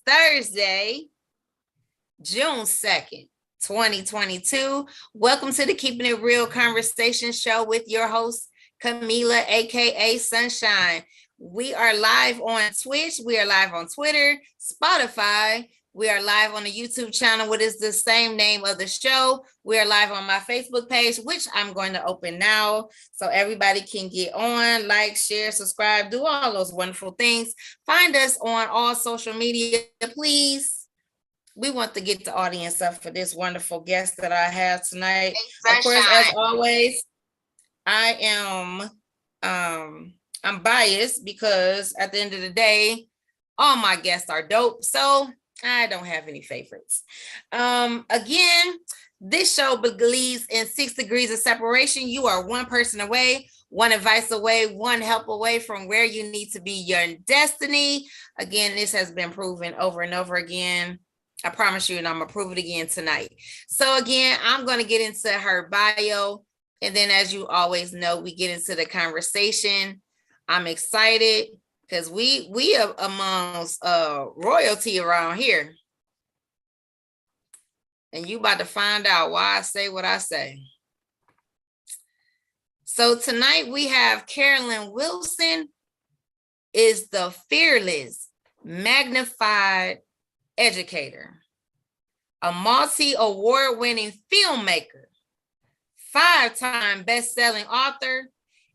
Thursday, June 2nd, 2022. Welcome to the Keeping It Real Conversation Show with your host, Camila, aka Sunshine. We are live on Twitch. We are live on Twitter, Spotify. We are live on the YouTube channel, which is the same name of the show. We are live on my Facebook page, which I'm going to open now so everybody can get on, like, share, subscribe, do all those wonderful things. Find us on all social media, please. We want to get the audience up for this wonderful guest that I have tonight. Of course, as always, I am I'm biased because at the end of the day, all my guests are dope. So I don't have any favorites. Again, this show believes in 6 degrees of separation. You are one person away, one advice away, one help away from where you need to be your destiny. Again, this has been proven over and over again. I promise you, and I'm gonna prove it again tonight. So again, I'm gonna get into her bio, and then as you always know, we get into the conversation. I'm excited because we are amongst royalty around here. And you about to find out why I say what I say. So tonight we have Carolyn Wilson is the fearless, magnified educator, a multi-award-winning filmmaker, 5-time best-selling author,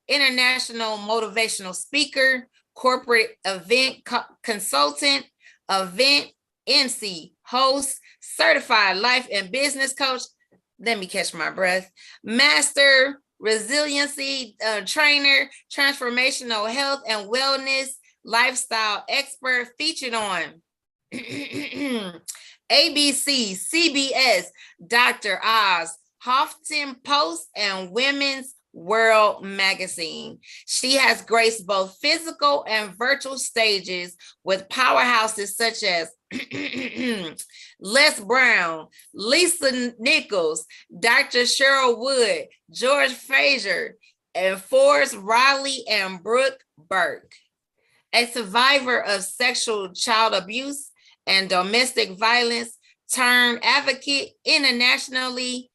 international motivational speaker, corporate event consultant, event MC, host, certified life and business coach. Let me catch my breath. Master resiliency trainer, transformational health and wellness, lifestyle expert, featured on ABC, CBS, Dr. Oz, Huffington Post, and Women's World Magazine. She has graced both physical and virtual stages with powerhouses such as Les Brown, Lisa Nichols, Dr. Cheryl Wood, George Fraser, and Forrest Riley and Brooke Burke. A survivor of sexual child abuse and domestic violence turned advocate, intentionally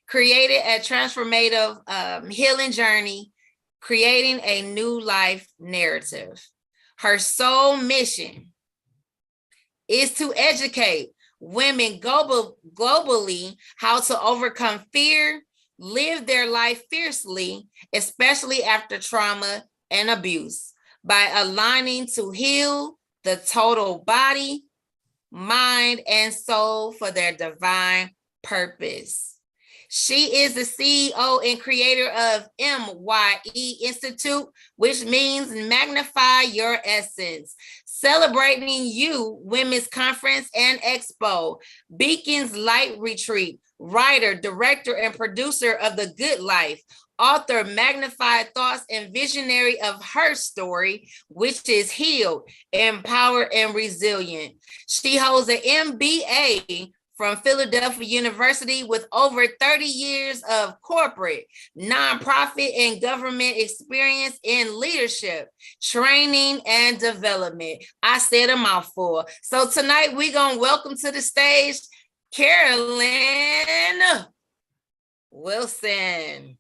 created a transformative healing journey, creating a new life narrative. Her sole mission is to educate women globally how to overcome fear, live their life fiercely, especially after trauma and abuse, by aligning to heal the total body, mind, and soul for their divine purpose. She is the CEO and creator of MYE Institute, which means Magnify Your Essence, celebrating you Women's Conference and Expo, Beacons Light Retreat, writer, director, and producer of The Good Life, author, magnified thoughts, and visionary of her story, which is healed, empowered, and resilient. She holds an MBA from Philadelphia University with over 30 years of corporate, nonprofit, and government experience in leadership, training, and development. I said a mouthful. So tonight we're going to welcome to the stage Carolyn Wilson.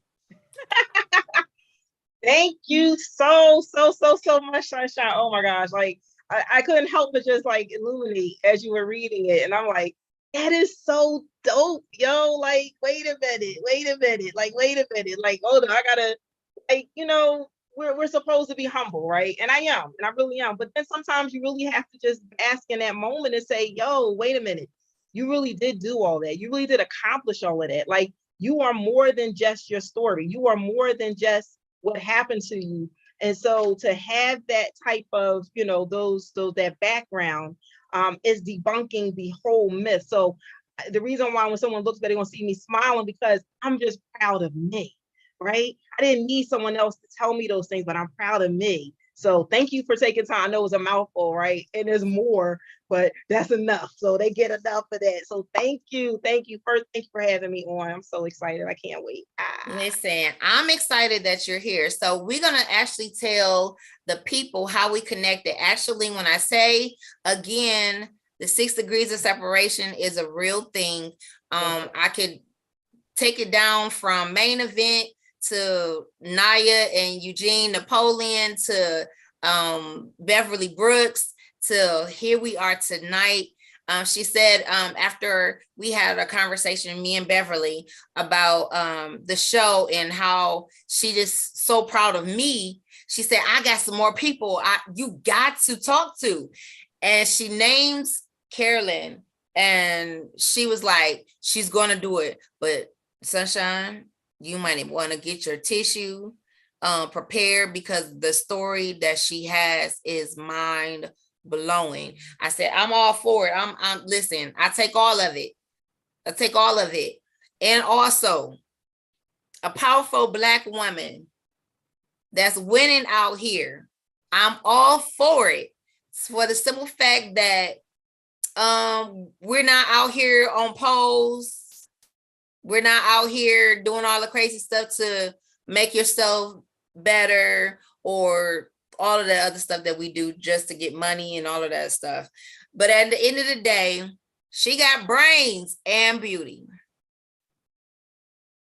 Thank you so much, Sunshine. Oh my gosh. Like I couldn't help but just like illuminate as you were reading it. And I'm like, that is so dope, yo. Like, wait a minute. Like, hold on, I gotta, like, we're supposed to be humble, right? And I am, and I really am. But then sometimes you really have to just bask in that moment and say, yo, wait a minute. You really did do all that. You really did accomplish all of that. Like, you are more than just your story. You are more than just what happened to you. And so to have that type of, that background is debunking the whole myth. So the reason why when someone looks, they're going to see me smiling because I'm just proud of me, right? I didn't need someone else to tell me those things, but I'm proud of me. So thank you for taking time. I know it was a mouthful, right? And there's more, but that's enough. So they get enough of that. So thank you. Thank you. First, thank you for having me on. I'm so excited. I can't wait. Listen, I'm excited that you're here. So we're going to actually tell the people how we connected. Actually, when I say again, the 6 degrees of separation is a real thing. I could take it down from Main Event to Naya and Eugene Napoleon to Beverly Brooks to here we are tonight. She said after we had a conversation, me and Beverly, about the show and how she just so proud of me. She said, I got some more people you got to talk to. And she names Carolyn. And she was like, she's going to do it. But Sunshine, you might want to get your tissue prepared because the story that she has is mind blowing. I said, I'm all for it. I'm listen, I take all of it. I take all of it. And also a powerful Black woman that's winning out here. I'm all for it. For the simple fact that we're not out here on polls. We're not out here doing all the crazy stuff to make yourself better or all of the other stuff that we do just to get money and all of that stuff. But at the end of the day, she got brains and beauty.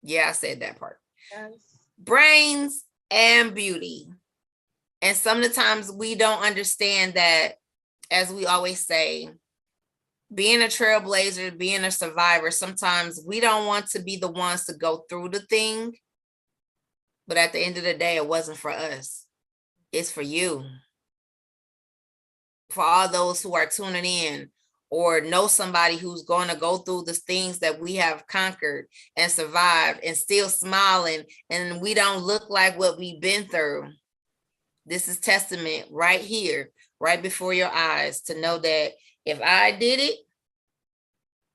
Yeah, I said that part. Yes. Brains and beauty. And some of the times we don't understand that, as we always say, being a trailblazer, being a survivor, sometimes we don't want to be the ones to go through the thing. But at the end of the day, it wasn't for us. It's for you. For all those who are tuning in or know somebody who's going to go through the things that we have conquered and survived and still smiling, and we don't look like what we've been through. This is testament right here, right before your eyes, to know that if I did it,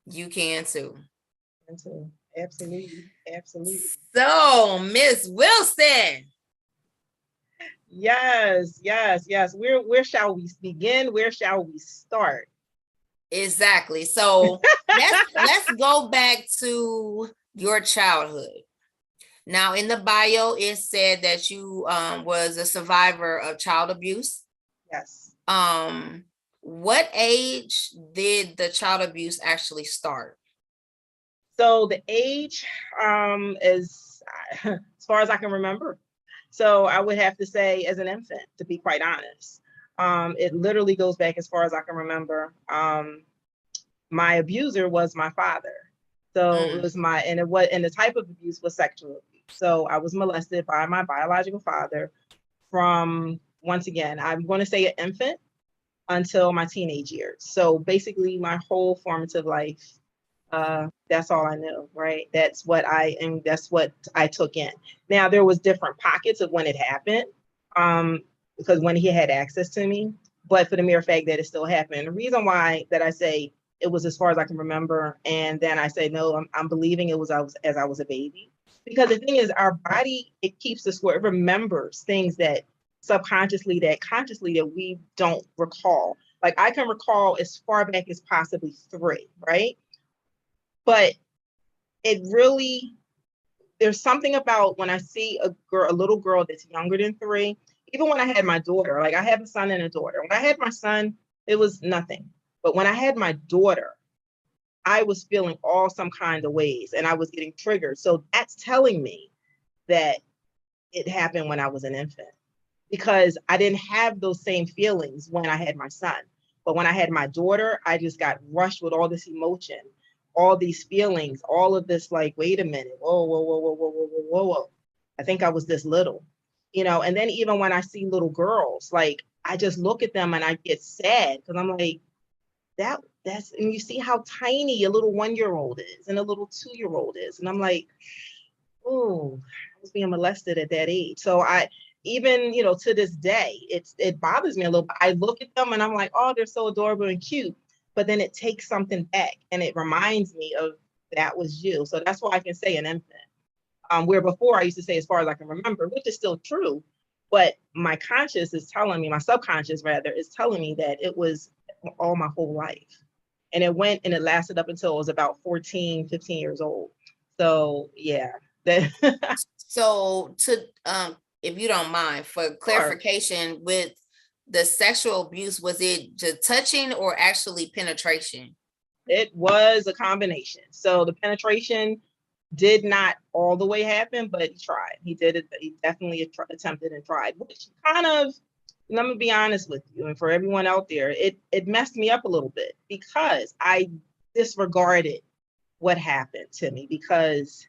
you can too. Absolutely. Absolutely. So, Miss Wilson. Yes. Where shall we begin? Where shall we start? Exactly. So let's go back to your childhood. Now, in the bio, it said that you was a survivor of child abuse. Yes. What age did the child abuse actually start? So the age is as far as I can remember. So I would have to say as an infant, to be quite honest. It literally goes back as far as I can remember. My abuser was my father. So it was and the type of abuse was sexual abuse. So I was molested by my biological father from, once again, I'm going to say an infant until my teenage years. So basically my whole formative life, that's all I knew, right? That's what I took in. Now there was different pockets of when it happened, because when he had access to me, but for the mere fact that it still happened. The reason why that I say it was as far as I can remember, and then I say no, I'm believing it was as I was a baby, because the thing is, our body, it keeps the score. It remembers things that subconsciously, that consciously, that we don't recall. Like I can recall as far back as possibly 3, right? But it really, there's something about when I see a little girl that's younger than 3, even when I had my daughter, like I have a son and a daughter. When I had my son, it was nothing. But when I had my daughter, I was feeling all some kind of ways and I was getting triggered. So that's telling me that it happened when I was an infant, because I didn't have those same feelings when I had my son. But when I had my daughter, I just got rushed with all this emotion, all these feelings, all of this, like, wait a minute, whoa. I think I was this little, and then even when I see little girls, like, I just look at them and I get sad because I'm like, and you see how tiny a little 1-year-old is and a little 2-year-old is. And I'm like, oh, I was being molested at that age. So I, even, to this day, it bothers me a little bit. I look at them and I'm like, oh, they're so adorable and cute. But then it takes something back and it reminds me of that was you. So that's why I can say an infant. Where before I used to say as far as I can remember, which is still true. But my conscious is telling me, my subconscious rather, is telling me that it was all my whole life. And it went and it lasted up until I was about 14, 15 years old. So yeah. So if you don't mind, for clarification, with the sexual abuse, was it just touching or actually penetration? It was a combination. So the penetration did not all the way happen, but he tried. He did it. He definitely attempted and tried, which kind of, let me be honest with you, and for everyone out there, it messed me up a little bit because I disregarded what happened to me because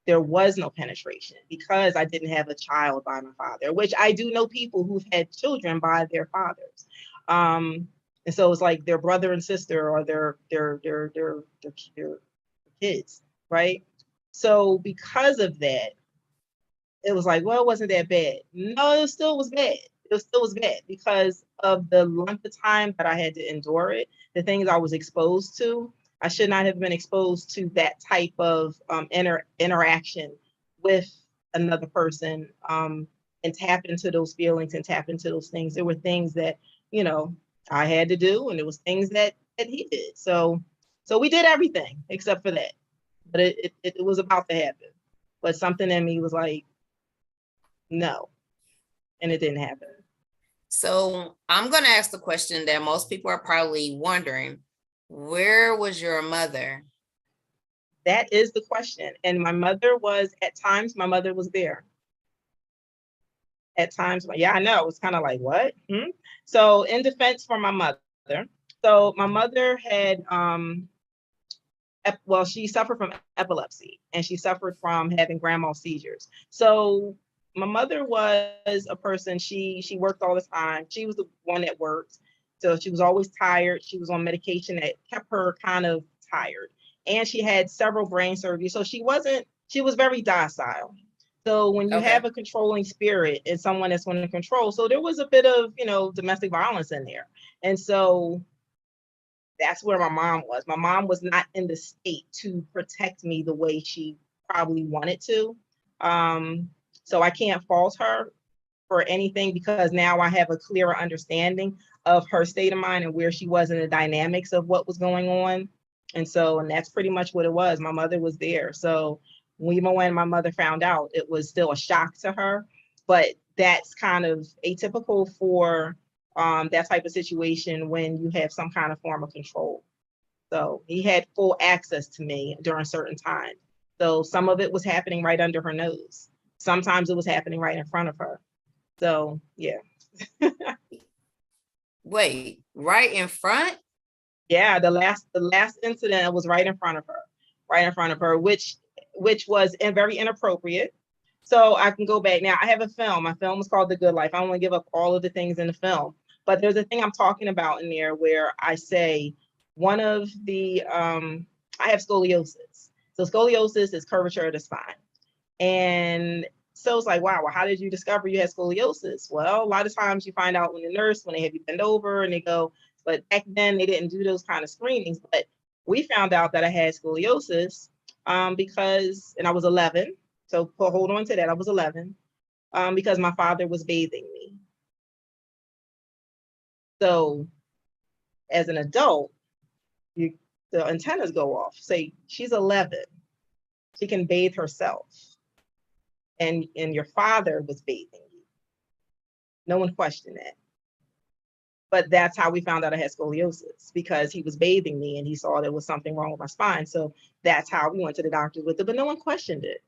there was no penetration, because I didn't have a child by my father, which I do know people who've had children by their fathers. And so it's like their brother and sister or their kids, right? So because of that, it was like, well, it wasn't that bad. No, it still was bad. It still was bad because of the length of time that I had to endure it, the things I was exposed to. I should not have been exposed to that type of interaction with another person, and tap into those feelings and tap into those things. There were things that, I had to do, and there was things that he did. So we did everything except for that. But it was about to happen. But something in me was like, no, and it didn't happen. So I'm going to ask the question that most people are probably wondering. Where was your mother? That is the question. And my mother was, at times, my mother was there. At times, yeah, I know. It was kind of like, what? So in defense for my mother, so my mother had, she suffered from epilepsy, and she suffered from having grand mal seizures. So my mother was a person, she worked all the time. She was the one that worked. So she was always tired. She was on medication that kept her kind of tired. And she had several brain surgeries. So she was very docile. So when you have a controlling spirit and someone that's going to control, so there was a bit of, domestic violence in there. And so that's where my mom was. My mom was not in the state to protect me the way she probably wanted to. So I can't fault her for anything because now I have a clearer understanding of her state of mind and where she was in the dynamics of what was going on. And that's pretty much what it was. My mother was there. So even when my mother found out, it was still a shock to her. But that's kind of atypical for that type of situation when you have some kind of form of control. So he had full access to me during certain times. So some of it was happening right under her nose. Sometimes it was happening right in front of her. So yeah. Wait, right in front? Yeah, the last incident was right in front of her, which was very inappropriate. So I can go back now. I have a film. My film is called The Good Life. I don't want to give up all of the things in the film, but there's a thing I'm talking about in there where I say one of the I have scoliosis. So scoliosis is curvature of the spine. And so it's like, wow, well, how did you discover you had scoliosis? Well, a lot of times you find out when they have you bend over and they go, but back then they didn't do those kind of screenings. But we found out that I had scoliosis because, and I was 11. So hold on to that. I was 11 because my father was bathing me. So as an adult, the antennas go off. Say she's 11. She can bathe herself. And your father was bathing you. No one questioned that. But that's how we found out I had scoliosis, because he was bathing me and he saw there was something wrong with my spine. So that's how we went to the doctor with it, but no one questioned it.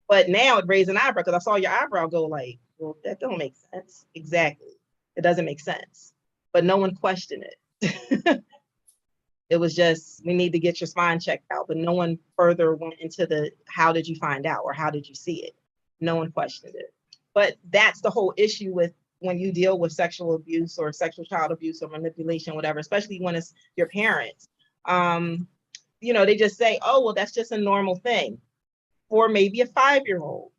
But now it raised an eyebrow because I saw your eyebrow go like, well, that don't make sense. Exactly. It doesn't make sense. But no one questioned it. It was just, we need to get your spine checked out. But no one further went into the, how did you find out or how did you see it? No one questioned it. But that's the whole issue with when you deal with sexual abuse or sexual child abuse or manipulation, whatever, especially when it's your parents. They just say, oh, well, that's just a normal thing. Or maybe a 5-year-old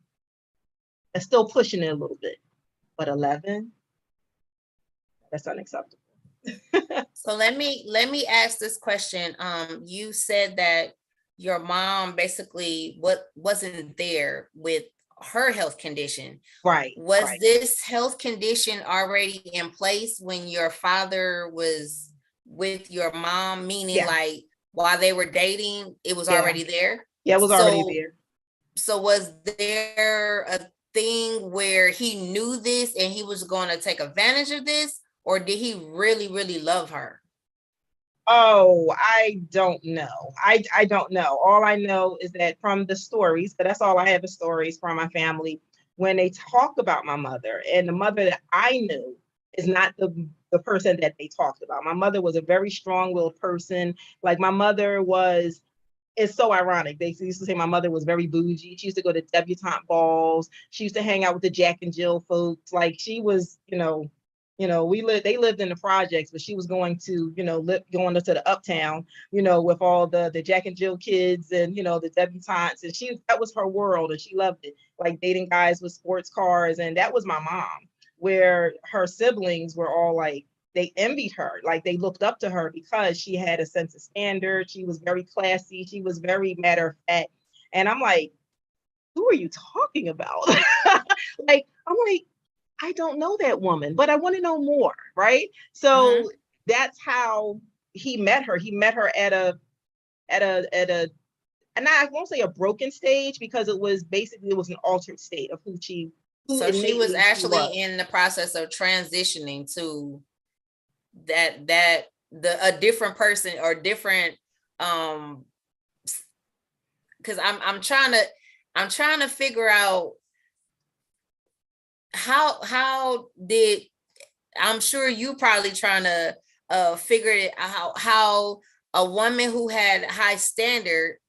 that's still pushing it a little bit. But 11, that's unacceptable. So let me ask this question. You said that your mom basically wasn't there with her health condition. Right. Was this health condition already in place when your father was with your mom? Meaning, like, while they were dating, it was already there? Yeah, it was already there. So was there a thing where he knew this and he was going to take advantage of this, or did he really, really love her? Oh, I don't know. I don't know. All I know is that from the stories, but that's all I have is stories from my family. When they talk about my mother, and the mother that I knew is not the person that they talked about. My mother was a very strong-willed person. Like, my mother was, it's so ironic. They used to say my mother was very bougie. She used to go to debutante balls. She used to hang out with the Jack and Jill folks. Like, she was, they lived in the projects, but she was going to, going to the uptown, with all the Jack and Jill kids and, the debutantes. And that was her world, and she loved it. Like, dating guys with sports cars. And that was my mom, where her siblings were all like, they envied her, like they looked up to her because she had a sense of standard. She was very classy. She was very matter of fact. And I'm like, who are you talking about? I'm like, I don't know that woman, but I want to know more. Right. So that's how he met her. He met her at a, and I won't say a broken stage, because it was an altered state of who she was actually in the process of transitioning to a different person, or different, because I'm trying to figure out how did, I'm sure you probably trying to figure it out, how a woman who had high standard,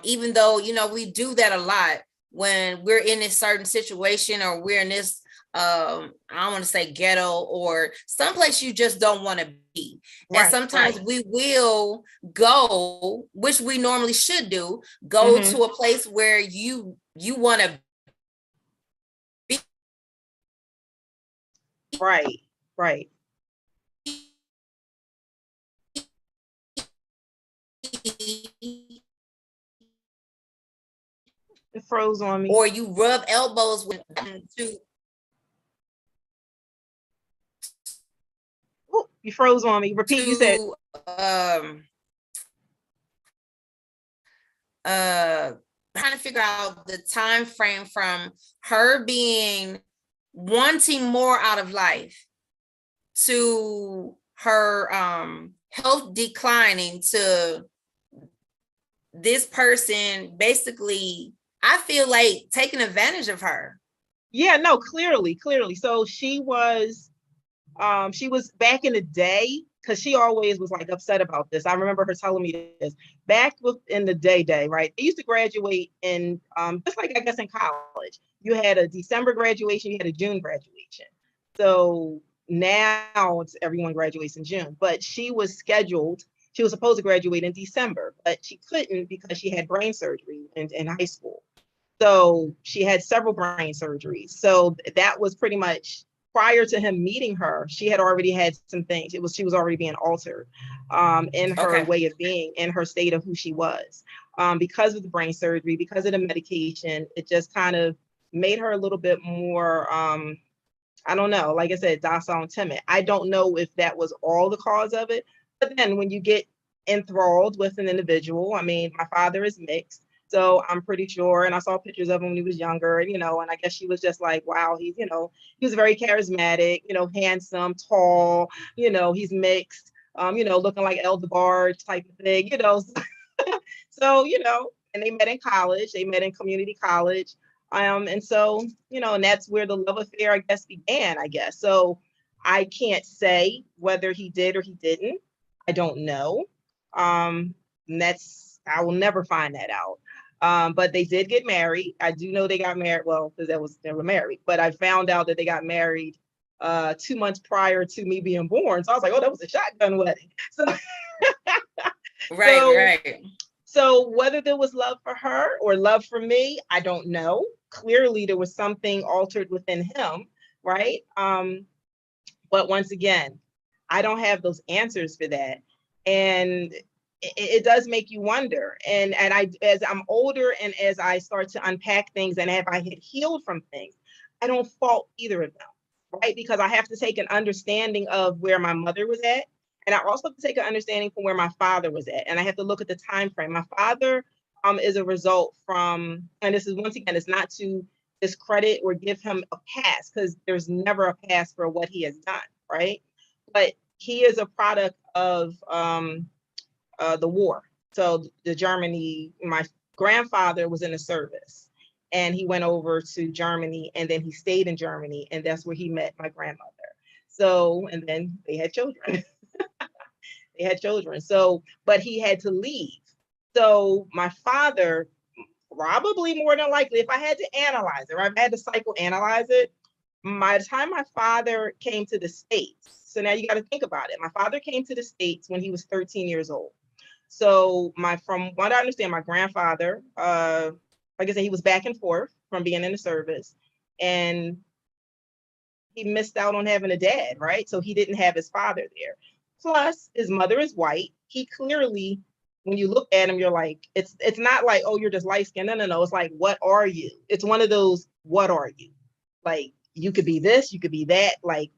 even though we do that a lot when we're in this certain situation, or we're in this I don't want to say ghetto, or someplace you just don't want to be. And sometimes we will go, which we normally should do, go to a place where you want to be. Right. It froze on me. Or you rub elbows with to. Oh, you froze on me. Repeat. You said trying to figure out the time frame from her being wanting more out of life to her health declining to this person basically, I feel like, taking advantage of her. Yeah, no, clearly. So she was back in the day, because she always was like upset about this. I remember her telling me this back in the day, right? They used to graduate in just like, I guess, in college. You had a December graduation, you had a June graduation. So now everyone graduates in June, but she was supposed to graduate in December, but she couldn't because she had brain surgery in high school. So she had several brain surgeries. So that was pretty much prior to him meeting her. She had already had some things. She was already being altered in her way of being, in her state of who she was, because of the brain surgery, because of the medication. It just kind of made her a little bit more, I don't know, like I said, docile and timid. I don't know if that was all the cause of it. But then when you get enthralled with an individual, I mean, my father is mixed. So I'm pretty sure, and I saw pictures of him when he was younger, and I guess she was just like, wow, he was very charismatic, handsome, tall, he's mixed, looking like El DeBarge type of thing, So, and they met in college, they met in community college. And so, and that's where the love affair, I guess, began, I guess. So I can't say whether he did or he didn't. I don't know. And I will never find that out. But they did get married. I do know they got married. Well, because they were married, but I found out that they got married 2 months prior to me being born. So I was like, oh, that was a shotgun wedding. So right. So whether there was love for her or love for me, I don't know. Clearly there was something altered within him, right? But once again, I don't have those answers for that. And it does make you wonder. And as I'm older and as I start to unpack things and if I had healed from things, I don't fault either of them, right? Because I have to take an understanding of where my mother was at. And I also have to take an understanding from where my father was at. And I have to look at the time frame. My father is a result from, and this is once again, it's not to discredit or give him a pass, because there's never a pass for what he has done, right? But he is a product of the war. So the Germany, my grandfather was in the service and he went over to Germany and then he stayed in Germany and that's where he met my grandmother. So, and then they had children. They had children. So, but he had to leave. So my father, probably more than likely, if I had to analyze it, or I had to psychoanalyze it, by the time my father came to the States, so now you got to think about it. My father came to the States when he was 13 years old. So from what I understand, my grandfather, like I said, he was back and forth from being in the service, and he missed out on having a dad, right? So he didn't have his father there. Plus, his mother is white. He clearly, when you look at him, you're like, it's not like, oh, you're just light skinned. No. It's like, what are you? It's one of those, what are you? Like, you could be this, you could be that. Like,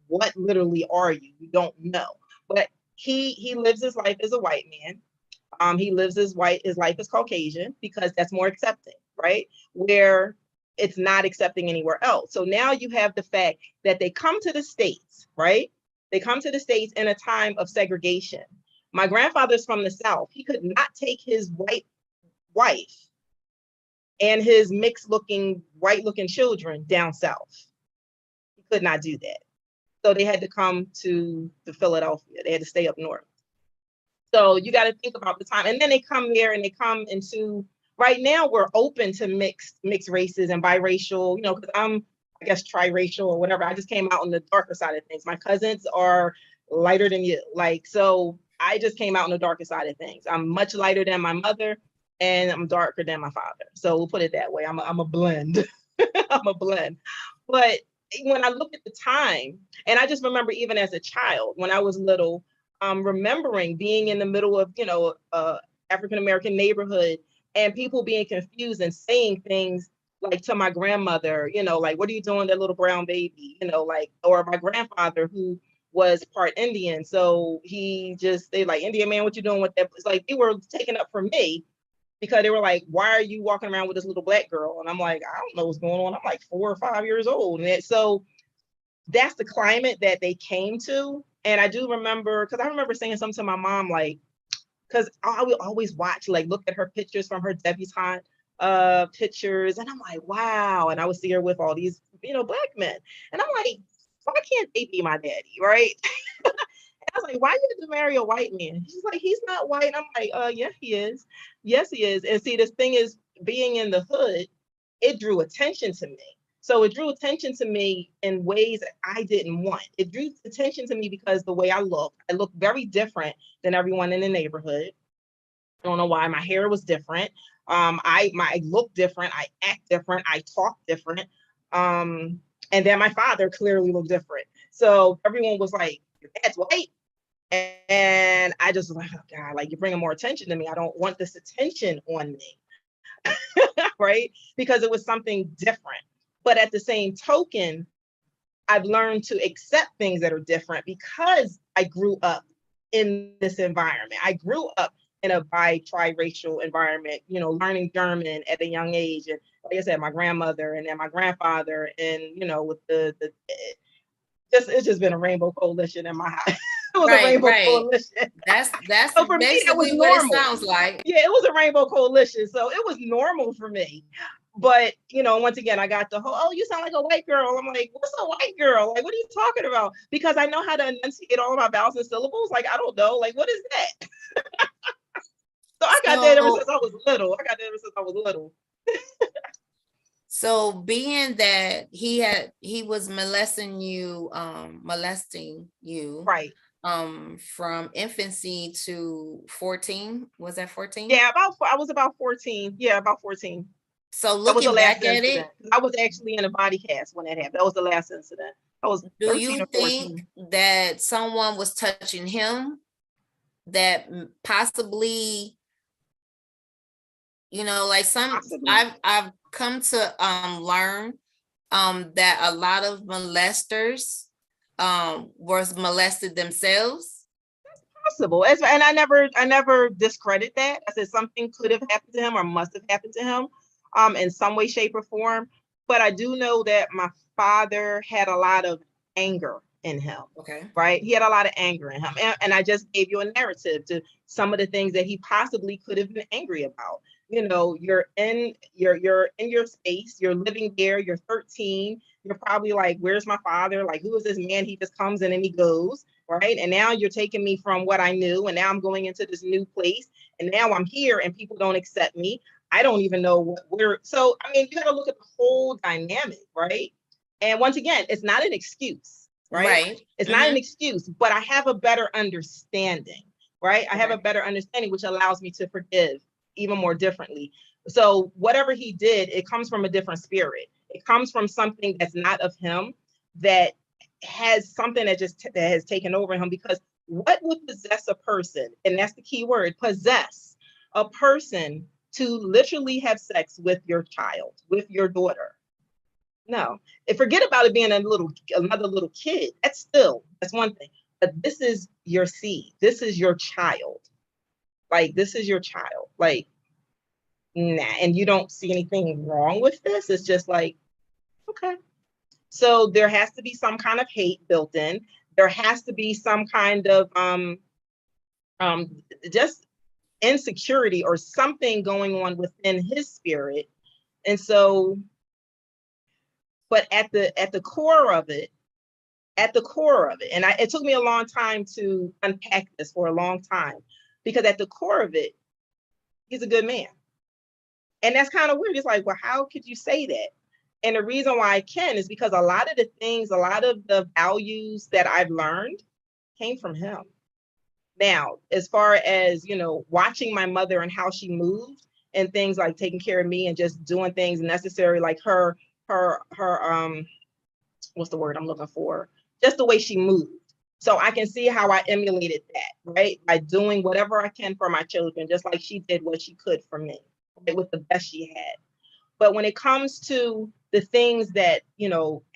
what literally are you? You don't know. But he lives his life as a white man. He lives his life as Caucasian because that's more accepting, right? Where it's not accepting anywhere else. So now you have the fact that they come to the States, right? They come to the States in a time of segregation. My grandfather's from the South. He could not take his white wife and his mixed looking, white looking children down South. He could not do that. So they had to come to Philadelphia. They had to stay up north. So you got to think about the time. And then they come there and they come into, right now we're open to mixed races and biracial, because I'm, I guess, triracial or whatever. I just came out on the darker side of things. My cousins are lighter than you. Like, so I just came out on the darker side of things. I'm much lighter than my mother and I'm darker than my father. So we'll put it that way. I'm a blend. I'm a blend. But when I look at the time, and I just remember even as a child, when I was little, remembering being in the middle of, African-American neighborhood and people being confused and saying things like to my grandmother, like, what are you doing, that little brown baby, like, or my grandfather who was part Indian. So they like, Indian man, what you doing with that? It's like, they were taking up for me because they were like, why are you walking around with this little black girl? And I'm like, I don't know what's going on. I'm like 4 or 5 years old. And so that's the climate that they came to. And I do remember, because I remember saying something to my mom, like, because I would always watch, like, look at her pictures from her debutante pictures. And I'm like, wow. And I would see her with all these, black men. And I'm like, why can't they be my daddy? Right. I was like, why you have to marry a white man? She's like, he's not white. And I'm like, yeah, he is. Yes, he is. And see, this thing is, being in the hood, it drew attention to me. So it drew attention to me in ways that I didn't want. It drew attention to me because the way I look very different than everyone in the neighborhood. I don't know why. My hair was different. I look different. I act different. I talk different. And then my father clearly looked different. So everyone was like, your dad's white. And I just was like, oh God, like, you're bringing more attention to me. I don't want this attention on me. Right? Because it was something different. But at the same token, I've learned to accept things that are different because I grew up in this environment. I grew up in a triracial environment, learning German at a young age. And like I said, my grandmother and then my grandfather, and, with it's just been a rainbow coalition in my house. It was a rainbow coalition. That's so for me, that was normal. What it sounds like. Yeah, it was a rainbow coalition. So it was normal for me. But, once again, I got the whole, oh, you sound like a white girl. I'm like, what's a white girl? Like, what are you talking about? Because I know how to enunciate all of my vowels and syllables. Like, I don't know. Like, what is that? So I got that ever since I was little. So being that he was molesting you, right, from infancy to 14. Was that 14? Yeah, I was about 14. Yeah, about 14. So looking back at incident. I was actually in a body cast when that happened. That was the last incident. I was. Do you think that someone was touching him? that possibly, like Possibly. I've come to learn that a lot of molesters was molested themselves. Possible. And I never discredit that. I said something could have happened to him or must have happened to him in some way, shape, or form. But I do know that my father had a lot of anger in him. Okay. Right? He had a lot of anger in him. And I just gave you a narrative to some of the things that he possibly could have been angry about. You're in your space, you're living there, you're 13, you're probably like, where's my father? Like, who is this man? He just comes in and he goes, right? And now you're taking me from what I knew, and now I'm going into this new place, and now I'm here and people don't accept me. I don't even know so I mean, you got to look at the whole dynamic, right? And once again, it's not an excuse, right? It's not an excuse, but I have a better understanding, right? I have a better understanding, which allows me to forgive even more differently. So whatever he did, it comes from a different spirit. It comes from something that's not of him, that has something that that has taken over him. Because what would possess a person, and that's the key word, possess a person to literally have sex with your child, with your daughter? No. And forget about it being another little kid. That's one thing. But this is your seed. This is your child. Like, this is your child. Like, nah. And you don't see anything wrong with this. It's just like, okay. So there has to be some kind of hate built in. There has to be some kind of just insecurity or something going on within his spirit. And so, but at the core of it, and it took me a long time to unpack this, for a long time, because at the core of it, he's a good man. And that's kind of weird. It's like, well, how could you say that? And the reason why I can is because a lot of the values that I've learned came from him. Now, as far as, watching my mother and how she moved and things like taking care of me and just doing things necessary, like her, what's the word I'm looking for? Just the way she moved. So I can see how I emulated that, right? By doing whatever I can for my children, just like she did what she could for me, right? With the best she had. But when it comes to the things that,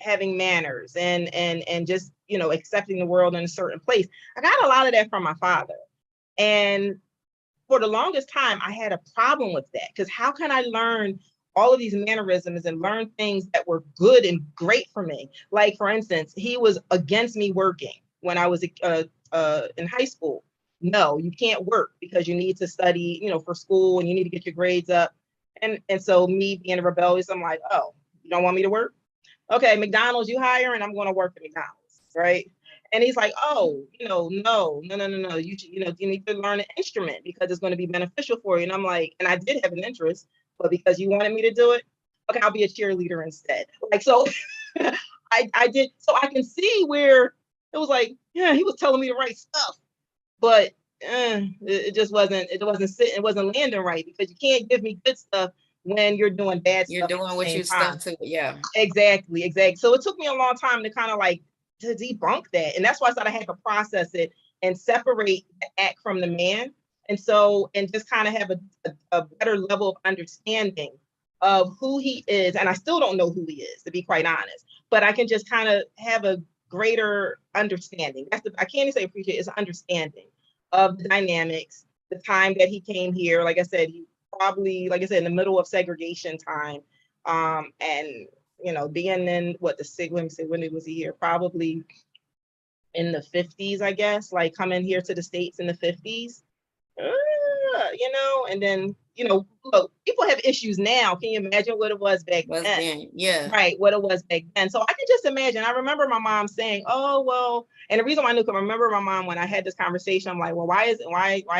having manners and just, accepting the world in a certain place, I got a lot of that from my father. And for the longest time, I had a problem with that, because how can I learn all of these mannerisms and learn things that were good and great for me? Like, for instance, he was against me working when I was in high school. No, you can't work because you need to study, for school, and you need to get your grades up. And so me being rebellious, I'm like, oh, you don't want me to work? Okay, McDonald's, you hire, and I'm going to work at McDonald's, right? And he's like, oh, no. You need to learn an instrument because it's going to be beneficial for you. And I'm like, and I did have an interest, but because you wanted me to do it, okay, I'll be a cheerleader instead. Like, so I did. So I can see where it was like, yeah, he was telling me the right stuff, but it just wasn't sitting, it wasn't landing right, because you can't give me good stuff when you're doing bad stuff. You're doing what you stuff to. Yeah. Exactly. So it took me a long time to kind of like to debunk that. And that's why I thought I had to process it and separate the act from the man. And just kind of have a better level of understanding of who he is. And I still don't know who he is, to be quite honest, but I can just kind of have a greater understanding. I can't even say appreciate, it's an understanding of the dynamics, the time that he came here. Like I said, he probably, like I said, in the middle of segregation time. And being in let me say, when was he here? Probably in the 50s, I guess, like coming here to the States in the 50s. And then, look, people have issues now. Can you imagine what it was back then? Yeah. Right, what it was back then. So I can just imagine. I remember my mom saying, oh, well, and the reason why I knew, because I remember my mom, when I had this conversation, I'm like, well, why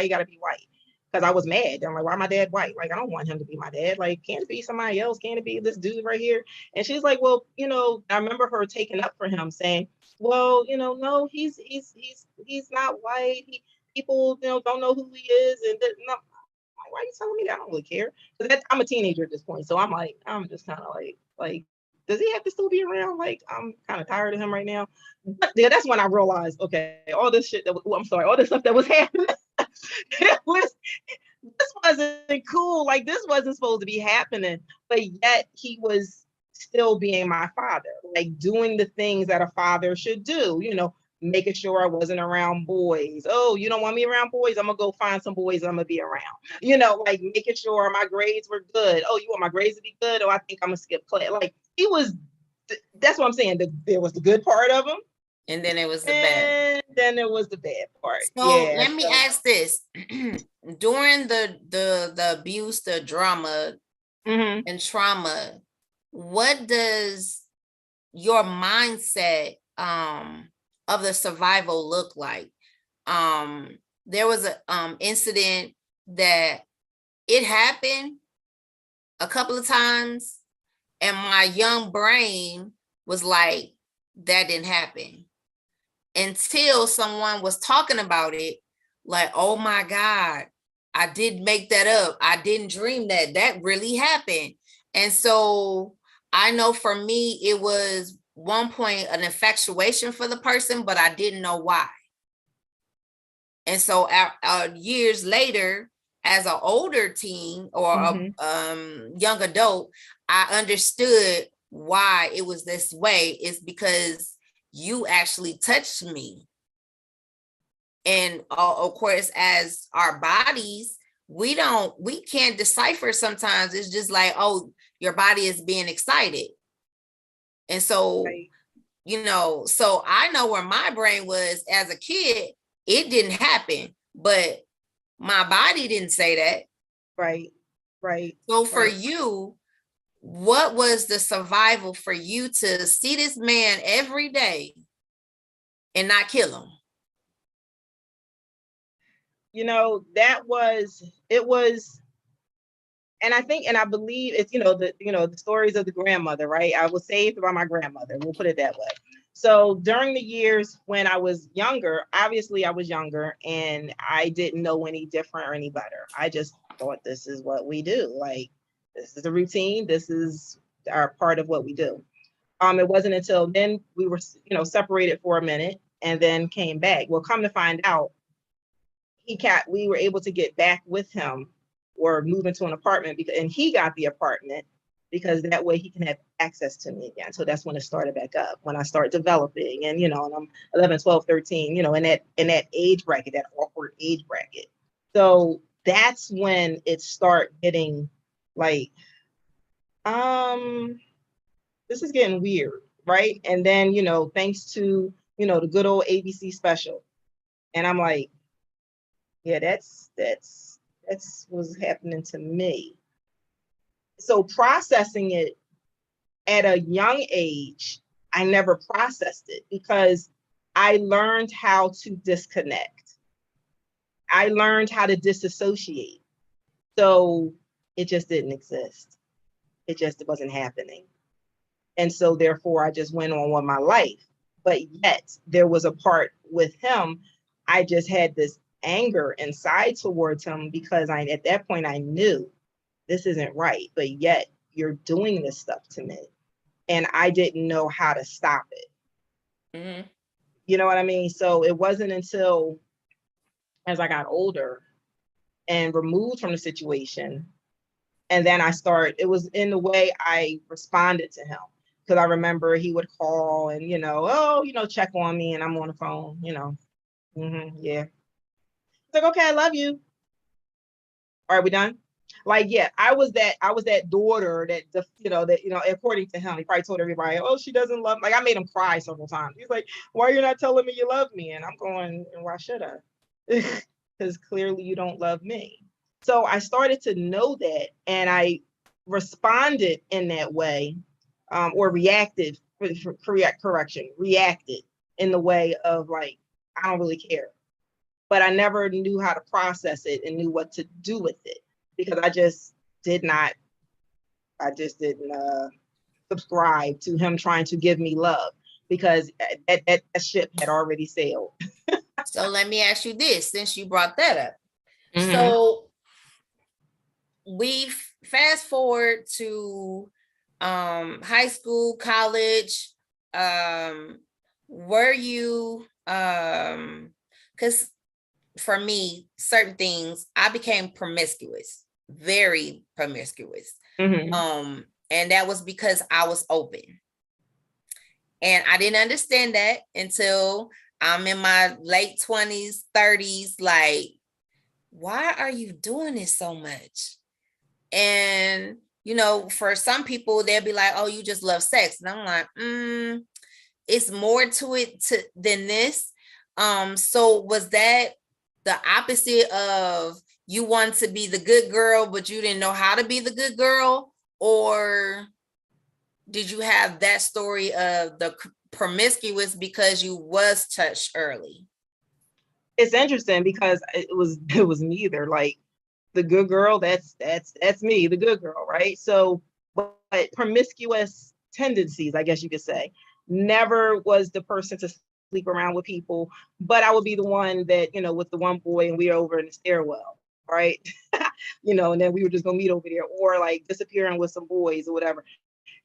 you gotta be white? Because I was mad. I'm like, why my dad white? Like, I don't want him to be my dad. Like, can't it be somebody else? Can't it be this dude right here? And she's like, well, I remember her taking up for him, saying, well, no, he's not white. People, don't know who he is. And no, like, why are you telling me that? I don't really care. Because I'm a teenager at this point. So I'm just kind of like, does he have to still be around? Like, I'm kind of tired of him right now. But yeah, that's when I realized, okay, all this shit all this stuff that was happening was, this wasn't cool. Like, this wasn't supposed to be happening. But yet he was still being my father, like doing the things that a father should do, making sure I wasn't around boys. Oh, you don't want me around boys? I'm gonna go find some boys I'm gonna be around. Like making sure my grades were good. Oh, you want my grades to be good? Oh, I think I'm gonna skip class. Like he was, that's what I'm saying. There was the good part of him. And then it was the bad. And then there was the bad part. So let me ask this. During the abuse, the drama, and trauma, what does your mindset of the survival look like? There was a incident that it happened a couple of times, and my young brain was like, that didn't happen, until someone was talking about it, like, oh my God, I didn't make that up. I didn't dream that. That really happened. And so I know for me, it was one point an infatuation for the person, but I didn't know why. And so years later, as an older teen or a young adult, I understood why it was this way. It's because you actually touched me. And of course, as our bodies, we can't decipher sometimes. It's just like, oh, your body is being excited. And so, so I know where my brain was as a kid. It didn't happen, but my body didn't say that. Right. So for you, what was the survival for you to see this man every day and not kill him? It was, and I think, and I believe it's, the stories of the grandmother, right? I was saved by my grandmother. We'll put it that way. So during the years when I was younger, obviously I was younger and I didn't know any different or any better. I just thought this is what we do. Like, this is a routine. This is our part of what we do. It wasn't until then we were, separated for a minute and then came back. Well, come to find out, we were able to get back with him or move into an apartment and he got the apartment because that way he can have access to me again. So that's when it started back up, when I started developing and, and I'm 11, 12, 13, in that age bracket, that awkward age bracket. So that's when it started getting like, this is getting weird, right? And then, thanks to, the good old ABC special. And I'm like, yeah, that's what's happening to me. So processing it at a young age, I never processed it because I learned how to disconnect. I learned how to disassociate. So it just didn't exist. It wasn't happening. And so therefore I just went on with my life. But yet there was a part with him, I just had this anger inside towards him because at that point I knew this isn't right, but yet you're doing this stuff to me. And I didn't know how to stop it. You know what I mean? So it wasn't until as I got older and removed from the situation, and then it was in the way I responded to him. Because I remember he would call and, check on me and I'm on the phone, yeah. It's like, okay, I love you. All right, we done? Like, yeah, I was that daughter that, according to him, he probably told everybody, oh, she doesn't love, like I made him cry several times. He's like, why are you not telling me you love me? And I'm going, why should I? Because clearly you don't love me. So I started to know that and I responded in that way, or reacted in the way of like, I don't really care. But I never knew how to process it and knew what to do with it because I just didn't subscribe to him trying to give me love because that ship had already sailed. So let me ask you this, since you brought that up. So we fast forward to high school, college. Were you, because for me, certain things, I became promiscuous, very promiscuous. And that was because I was open. And I didn't understand that until I'm in my late 20s, 30s. Like, why are you doing this so much? And, you know, for some people, they'll be like, oh, you just love sex. And I'm like, it's more to it than this. So was that the opposite of you want to be the good girl, but you didn't know how to be the good girl? Or did you have that story of the promiscuous because you was touched early? It's interesting because it was neither. Like, the good girl, that's me, the good girl, right? So, but promiscuous tendencies, I guess you could say, never was the person to sleep around with people, but I would be the one that, you know, with the one boy and we are over in the stairwell, right? You know, and then we were just gonna meet over there, or like disappearing with some boys or whatever.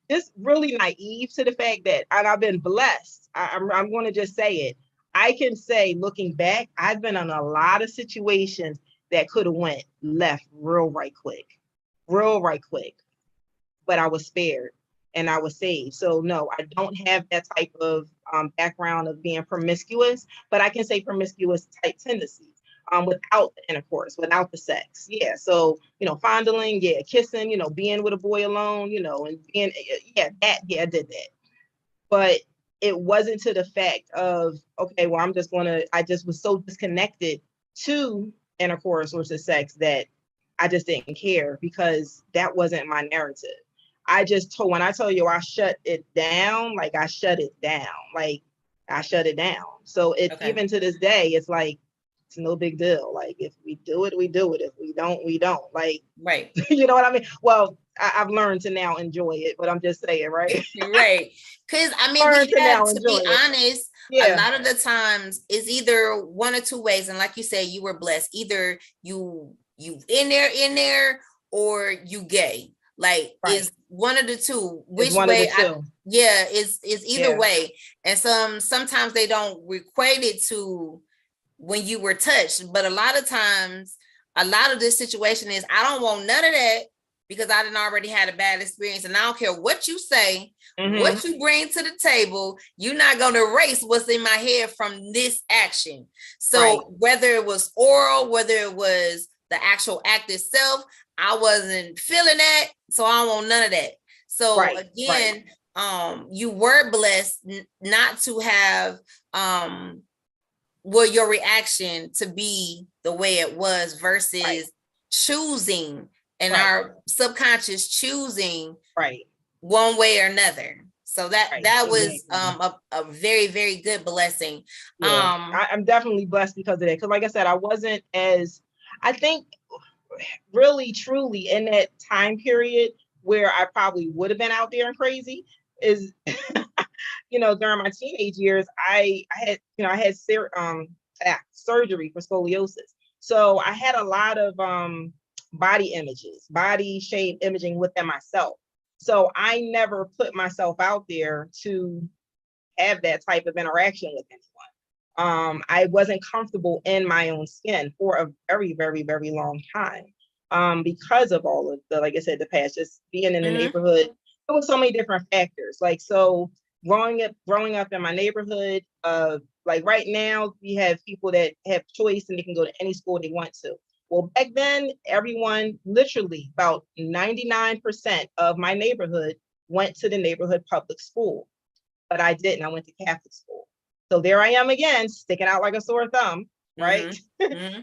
Just really naive to the fact that, and I've been blessed. I'm going to just say it. I can say, looking back, I've been in a lot of situations that could have went left real right quick, but I was spared and I was saved. So no, I don't have that type of background of being promiscuous, but I can say promiscuous type tendencies. Without the intercourse, without the sex. Yeah. So, you know, fondling, yeah, kissing, you know, being with a boy alone, you know, and being, yeah, I did that. But it wasn't to the fact of, okay, well, I just was so disconnected to intercourse or to sex that I just didn't care, because that wasn't my narrative. When I tell you I shut it down, like I shut it down, like I shut it down. So even to this day, it's like, it's no big deal. Like, if we do it, we do it. If we don't, we don't. Like, right. You know what I mean? Well, I've learned to now enjoy it, but I'm just saying, right? Right. Because I mean, to be honest, a lot of the times it's either one or two ways. And like you said, you were blessed. Either you in there, or you gay. Like, is one of the two. Which way? Is either way. And sometimes they don't equate it to when you were touched, but a lot of times, a lot of this situation is, I don't want none of that, because I didn't already had a bad experience, and I don't care what you say, what you bring to the table, you're not going to erase what's in my head from this action. So whether it was oral, whether it was the actual act itself, I wasn't feeling that, so I don't want none of that. So again, you were blessed not to have your reaction to be the way it was, versus choosing, and our subconscious choosing one way or another. So that was a very, very good blessing. I'm definitely blessed because of that. Because like I said, I wasn't I think really truly in that time period where I probably would have been out there and crazy is you know, during my teenage years, I had surgery for scoliosis. So I had a lot of body shame imaging within myself. So I never put myself out there to have that type of interaction with anyone. I wasn't comfortable in my own skin for a very, very, very long time, because of all of the, like I said, the past, just being in the neighborhood. There was so many different factors. Like, so growing up in my neighborhood, like right now, we have people that have choice and they can go to any school they want to. Well, back then, everyone, literally about 99% of my neighborhood went to the neighborhood public school, but I didn't. I went to Catholic school. So there I am again, sticking out like a sore thumb, right?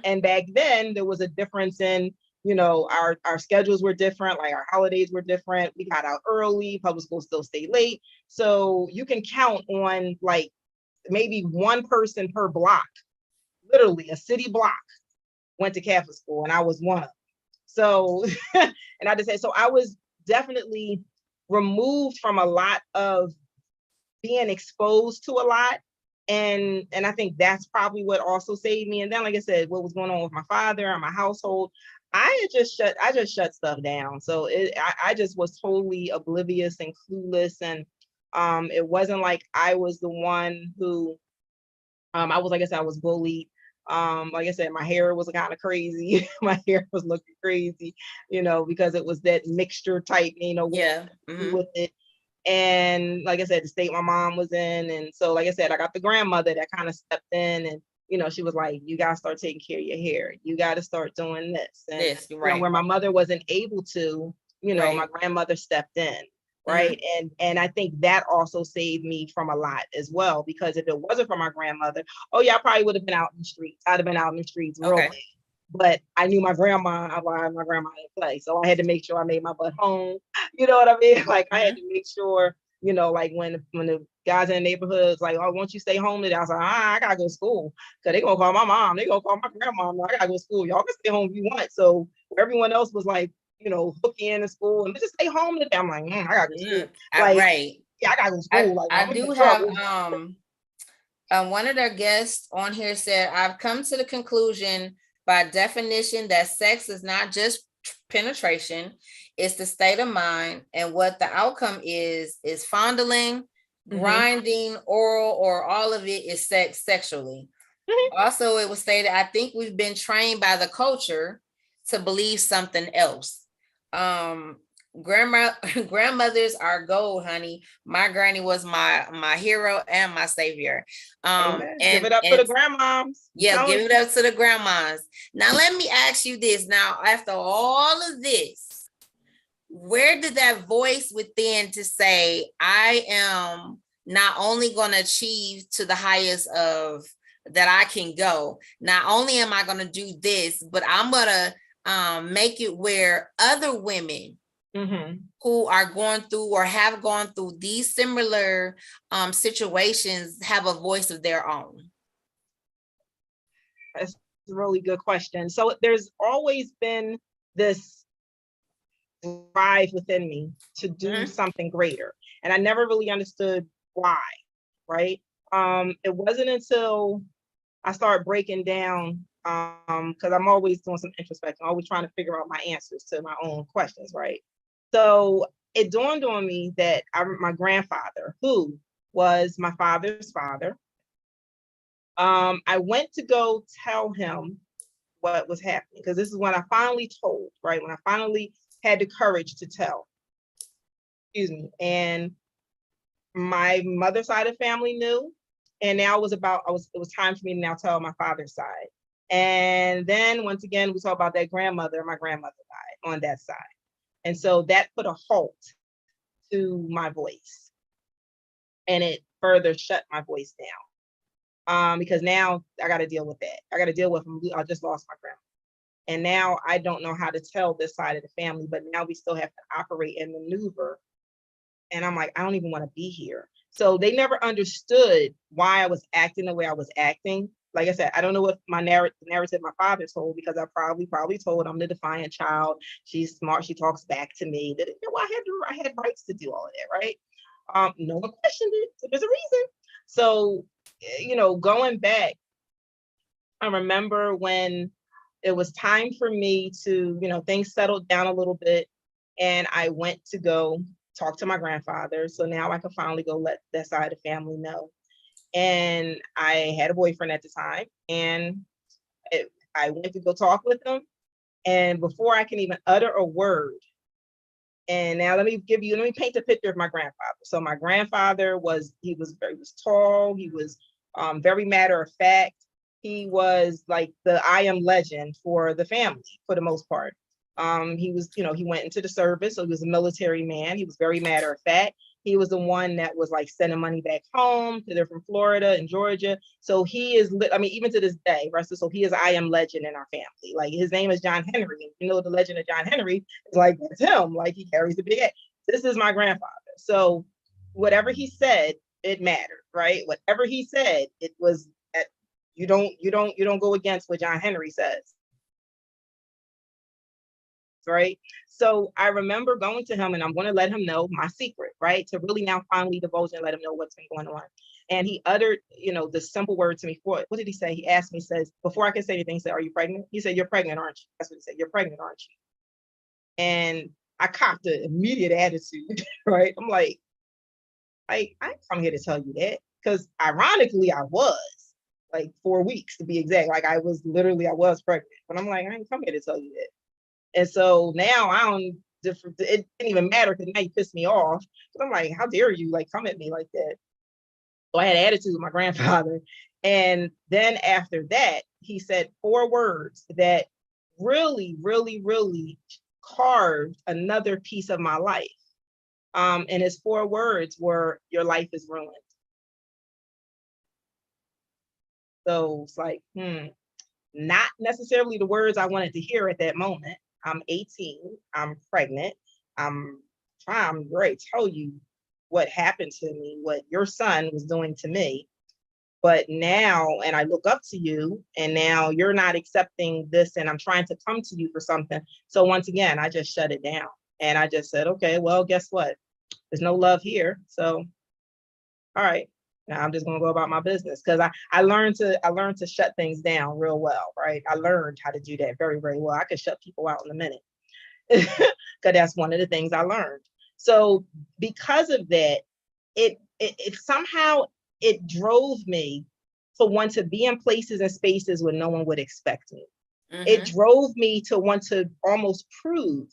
And back then, there was a difference in, you know, our schedules were different, like our holidays were different. We got out early, public school still stayed late. So you can count on like maybe one person per block, literally a city block, went to Catholic school, and I was one of them. So, and I just say, so I was definitely removed from a lot of being exposed to a lot. And I think that's probably what also saved me. And then, like I said, what was going on with my father and my household, I just shut stuff down. So I just was totally oblivious and clueless. And it wasn't like I was the one who, I was, like I said, I was bullied. Like I said, my hair was kind of crazy. My hair was looking crazy, because it was that mixture type, Yeah. with it. And like I said, the state my mom was in. And so, like I said, I got the grandmother that kind of stepped in, and, she was like, you got to start taking care of your hair. You got to start doing this. And, This, right. where my mother wasn't able to, Right. my grandmother stepped in. Right. And I think that also saved me from a lot as well, because if it wasn't for my grandmother, oh yeah, I probably would have been out in the streets. I'd have been out in the streets real bad. But I knew my grandma, my grandma didn't play. So I had to make sure I made my butt home. You know what I mean? Like I had to make sure, like when the guys in the neighborhoods like, oh, won't you stay home today? I was like, I gotta go to school. Cause they gonna call my mom, they gonna call my grandma. I gotta go to school. Y'all can stay home if you want. So everyone else was like, hook you into school and just stay home today. I'm like, I gotta go to school. Like, right. Yeah, I gotta go to school. Like I do have one of their guests on here said, I've come to the conclusion by definition that sex is not just penetration, it's the state of mind, and what the outcome is fondling, grinding, oral, or all of it is sex sexually. Also, it was stated, I think we've been trained by the culture to believe something else. Grandmothers are gold, honey. My granny was my hero and my savior. And give it up to the grandmoms. Yeah, give it up to the grandmas. Now let me ask you this. Now, after all of this, where did that voice within to say, I am not only going to achieve to the highest of that I can go, not only am I going to do this, but I'm going to make it where other women who are going through or have gone through these similar situations have a voice of their own? That's a really good question. So there's always been this drive within me to do something greater. And I never really understood why, right? It wasn't until I started breaking down, because I'm always doing some introspection, always trying to figure out my answers to my own questions, right? So it dawned on me that my grandfather, who was my father's father, I went to go tell him what was happening, because this is when I finally told, right? When I finally had the courage to tell. Excuse me. And my mother's side of the family knew, and now it was time for me to now tell my father's side. And then once again, we talk about that grandmother. My grandmother died on that side. And so that put a halt to my voice, and it further shut my voice down, because now I got to deal with that. I got to deal with, I just lost my grandma. And now I don't know how to tell this side of the family, but now we still have to operate and maneuver. And I'm like, I don't even want to be here. So they never understood why I was acting the way I was acting. Like I said, I don't know what my narrative my father told, because I probably told I'm the defiant child. She's smart. She talks back to me. That I had rights to do all of that, right? No one questioned it. So there's a reason. So, going back, I remember when it was time for me to, things settled down a little bit, and I went to go talk to my grandfather. So now I can finally go let that side of the family know. And I had a boyfriend at the time, and I went to go talk with him. And before I can even utter a word, and now let me paint a picture of my grandfather. So my grandfather was tall. He was very matter of fact. He was like the I am legend for the family for the most part. He was, he went into the service, so he was a military man. He was very matter of fact. He was the one that was like sending money back home. They're from Florida and Georgia. So he is, even to this day, right? So he is I am legend in our family. Like his name is John Henry. And the legend of John Henry is like, that's him. Like he carries a big A. This is my grandfather. So whatever he said, it mattered, right? Whatever he said, it was at, you don't go against what John Henry says. Right. So I remember going to him, and I'm going to let him know my secret, right? To really now finally divulge and let him know what's been going on. And he uttered, the simple word to me. What did he say? He asked me, says, before I could say anything, he said, are you pregnant? He said, you're pregnant, aren't you? That's what he said. You're pregnant, aren't you? And I copped an immediate attitude, right? I'm like, I come here to tell you that, because ironically I was. like 4 weeks to be exact. Like I was pregnant, but I'm like, I ain't come here to tell you that. And so now I don't different. It didn't even matter because now you pissed me off. But I'm like, how dare you like come at me like that? So I had attitude with my grandfather. And then after that, he said 4 words that really, really, really carved another piece of my life. And his 4 words were, your life is ruined. So it's like, not necessarily the words I wanted to hear at that moment. I'm 18, I'm pregnant, I'm ready to tell you what happened to me, what your son was doing to me. But now, and I look up to you, and now you're not accepting this, and I'm trying to come to you for something. So once again, I just shut it down. And I just said, okay, well, guess what? There's no love here. So, all right, now I'm just gonna go about my business. Because I learned to shut things down real well, right? I learned how to do that very, very well. I could shut people out in a minute. Because that's one of the things I learned. So because of that, it somehow it drove me to want to be in places and spaces where no one would expect me. Mm-hmm. It drove me to want to almost prove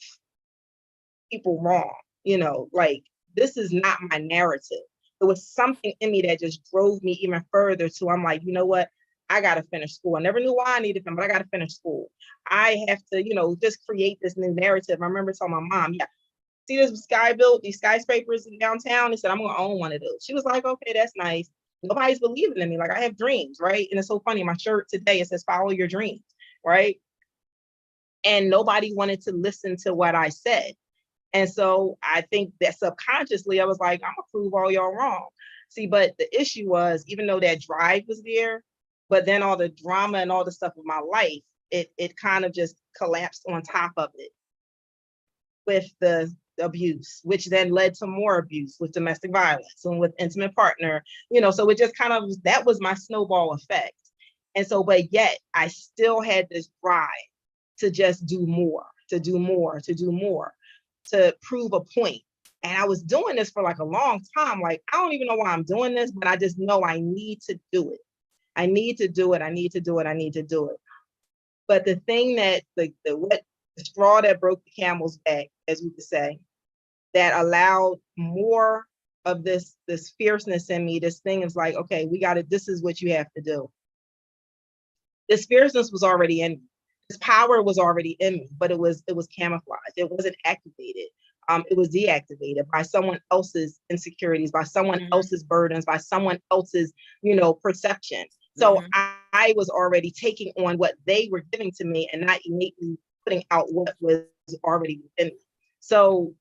people wrong, like this is not my narrative. There was something in me that just drove me even further to, I'm like, you know what? I got to finish school. I never knew why I needed them, but I got to finish school. I have to, just create this new narrative. I remember telling my mom, yeah, see this these skyscrapers in downtown? He said, I'm going to own one of those. She was like, okay, that's nice. Nobody's believing in me. Like I have dreams, right? And it's so funny. My shirt today, it says, follow your dreams, right? And nobody wanted to listen to what I said. And so I think that subconsciously I was like, I'm gonna prove all y'all wrong. See, but the issue was, even though that drive was there, but then all the drama and all the stuff of my life, it kind of just collapsed on top of it with the abuse, which then led to more abuse with domestic violence and with intimate partner, so it just kind of, that was my snowball effect. And so, but yet I still had this drive to just do more, to do more, to do more, to prove a point. And I was doing this for like a long time. Like, I don't even know why I'm doing this, but I just know I need to do it. I need to do it. I need to do it. I need to do it. But the thing that the straw that broke the camel's back, as we could say, that allowed more of this fierceness in me, this thing is like, okay, this is what you have to do. This fierceness was already in me. This power was already in me, but it was camouflaged. It wasn't activated. It was deactivated by someone else's insecurities, by someone else's burdens, by someone else's, perception. So I was already taking on what they were giving to me and not innately putting out what was already within me. So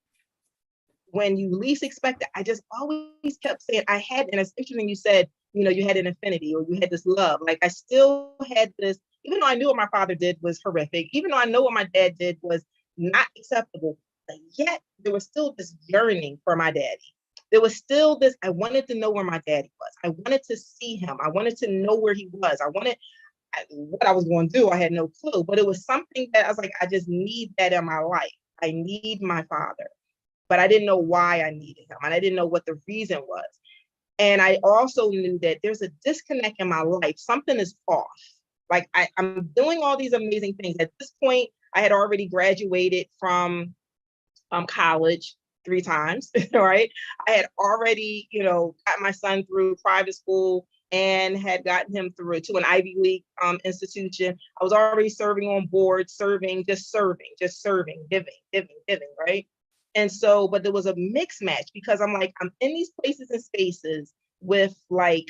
when you least expect it, I just always kept saying I had, and it's interesting you said, you had an affinity or you had this love. Like I still had this, even though I knew what my father did was horrific, even though I know what my dad did was not acceptable, but yet there was still this yearning for my daddy. There was still this, I wanted to know where my daddy was. I wanted to see him. I wanted to know where he was. What I was going to do. I had no clue, but it was something that I was like, I just need that in my life. I need my father, but I didn't know why I needed him. And I didn't know what the reason was. And I also knew that there's a disconnect in my life. Something is off. Like I'm doing all these amazing things. At this point, I had already graduated from college 3 times, right? I had already, got my son through private school and had gotten him through to an Ivy League institution. I was already serving on board, serving, giving, right? And so, but there was a mix match because I'm like, I'm in these places and spaces with like,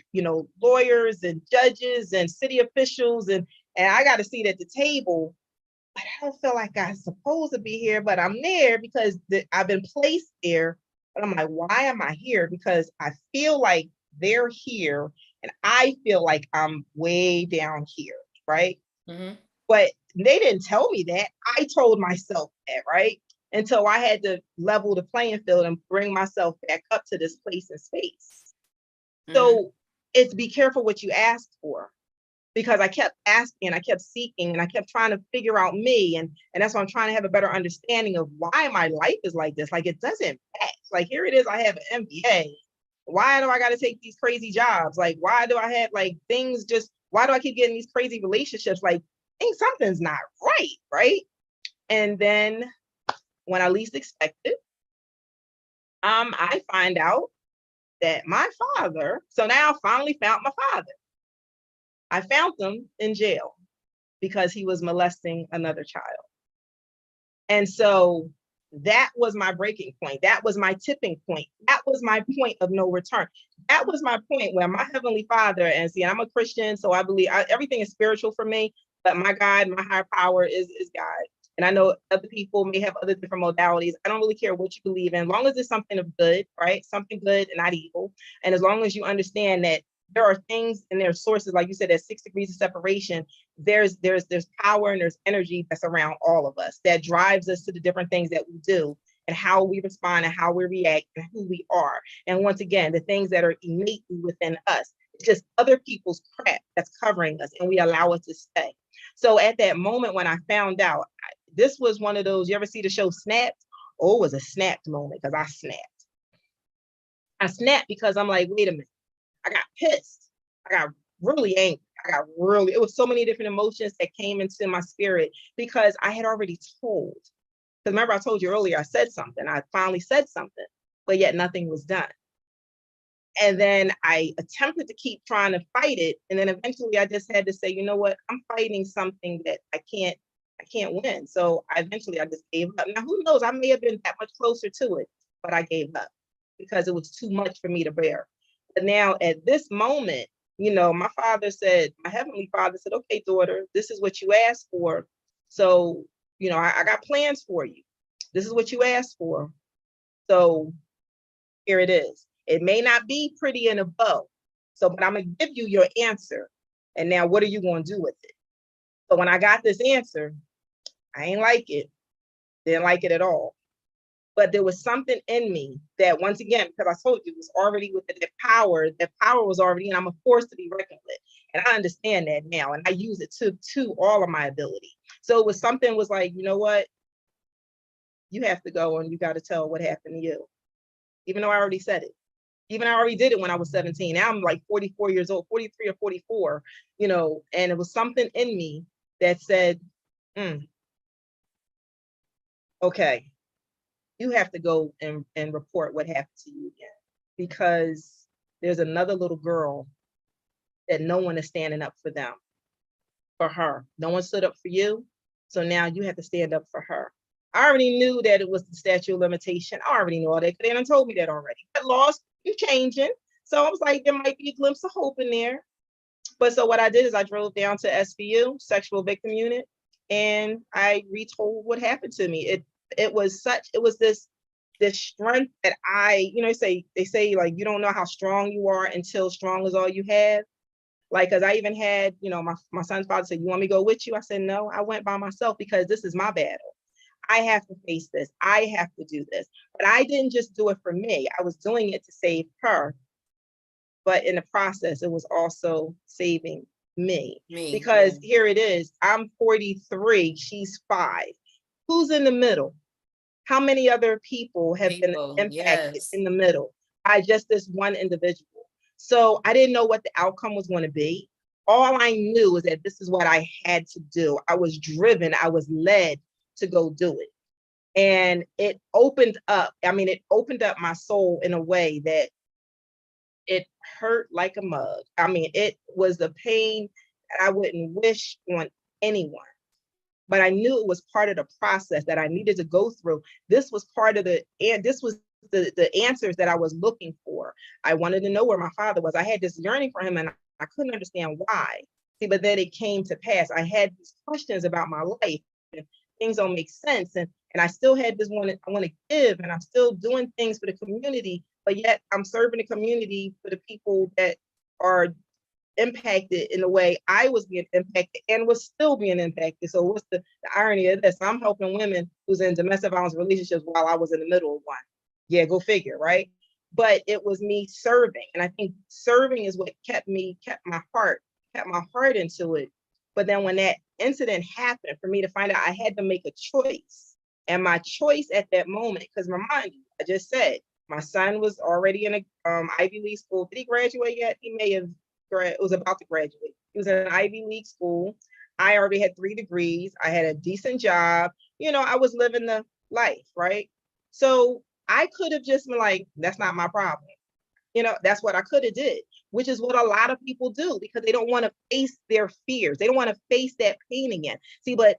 lawyers and judges and city officials, and I got a seat at the table, but I don't feel like I'm supposed to be here, but I'm there because I've been placed there. But I'm like, why am I here? Because I feel like they're here and I feel like I'm way down here, right? Mm-hmm. But they didn't tell me that. I told myself that, right? Until I had to level the playing field and bring myself back up to this place and space. Mm-hmm. So it's be careful what you ask for, because I kept asking, I kept seeking, and I kept trying to figure out me. And that's why I'm trying to have a better understanding of why my life is like this. Like, it doesn't match. Like, here it is, I have an MBA. Why do I got to take these crazy jobs? Like, why do I have like things just Why do I keep getting these crazy relationships? Like, think something's not right, right? And then when I least expect it, I find out that my father, so now I finally found my father. I found him in jail because he was molesting another child. And so that was my breaking point. That was my tipping point. That was my point of no return. That was my point where my Heavenly Father, and see, I'm a Christian, so I believe everything is spiritual for me, but my God, my higher power is God. And I know other people may have other different modalities. I don't really care what you believe in, as long as it's something of good, right? Something good and not evil. And as long as you understand that there are things and there are sources, like you said, there's 6 degrees of separation. There's power and there's energy that's around all of us that drives us to the different things that we do and how we respond and how we react and who we are. And once again, the things that are innately within us, it's just other people's crap that's covering us, and we allow it to stay. So at that moment when I found out, this was one of those, you ever see the show Snapped? Oh, it was a snapped moment because I snapped. I snapped because I'm like, wait a minute. I got pissed. I got really angry. It was so many different emotions that came into my spirit because I had already told. Because remember, I told you earlier, I said something. I finally said something, but yet nothing was done. And then I attempted to keep trying to fight it. And then eventually I just had to say, you know what? I'm fighting something that I can't win. So I just gave up. Now, who knows? I may have been that much closer to it, but I gave up because it was too much for me to bear. But now at this moment, my Heavenly Father said, okay, daughter, this is what you asked for. So, I got plans for you. This is what you asked for. So here it is. It may not be pretty in a bow. So, but I'm going to give you your answer. And now what are you going to do with it? So when I got this answer, I ain't like it. Didn't like it at all. But there was something in me that, once again, because I told you, it was already with that power was already, and I'm a force to be reckoned with. And I understand that now, and I use it to all of my ability. So it was something was like, you know what? You have to go and you got to tell what happened to you. Even though I already said it. Even I already did it when I was 17. Now I'm like 44 years old, 43 or 44, and it was something in me that said, okay, you have to go and report what happened to you again, because there's another little girl that no one is standing up for them, for her. No one stood up for you. So now you have to stand up for her. I already knew that it was the statute of limitation. I already knew all that. They done told me that already. But laws keep changing. So I was like, there might be a glimpse of hope in there. But so what I did is I drove down to SVU, Sexual Victim Unit, and I retold what happened to me. It was this strength that they say like, you don't know how strong you are until strong is all you have. Like, because I even had, my son's father said, you want me to go with you? I said, no, I went by myself because this is my battle. I have to face this. I have to do this. But I didn't just do it for me. I was doing it to save her. But in the process, it was also saving me. Because here it is. I'm 43. She's 5. Who's in the middle? How many other people have been impacted in the middle by just this one individual? So I didn't know what the outcome was going to be. All I knew was that this is what I had to do. I was driven. I was led to go do it. And it opened up my soul in a way that it hurt like a mug. It was the pain that I wouldn't wish on anyone. But I knew it was part of the process that I needed to go through. This was the answers that I was looking for. I wanted to know where my father was. I had this yearning for him, and I couldn't understand why. See, but then it came to pass. I had these questions about my life, and things don't make sense. And I still had this one, I want to give, and I'm still doing things for the community, but yet I'm serving the community for the people that are impacted in the way I was being impacted and was still being impacted. So what's the irony of this? I'm helping women who's in domestic violence relationships while I was in the middle of one. Yeah, go figure, right? But it was me serving. And I think serving is what kept my heart into it. But then when that incident happened, for me to find out, I had to make a choice. And my choice at that moment, because remind you, I just said, my son was already in a Ivy League school. Did he graduate yet? He may have. was about to graduate. He was in an Ivy League school. I already had 3 degrees. I had a decent job. You know, I was living the life, right? So I could have just been like, that's not my problem. You know, that's what I could have did, which is what a lot of people do because they don't want to face their fears. They don't want to face that pain again. See, but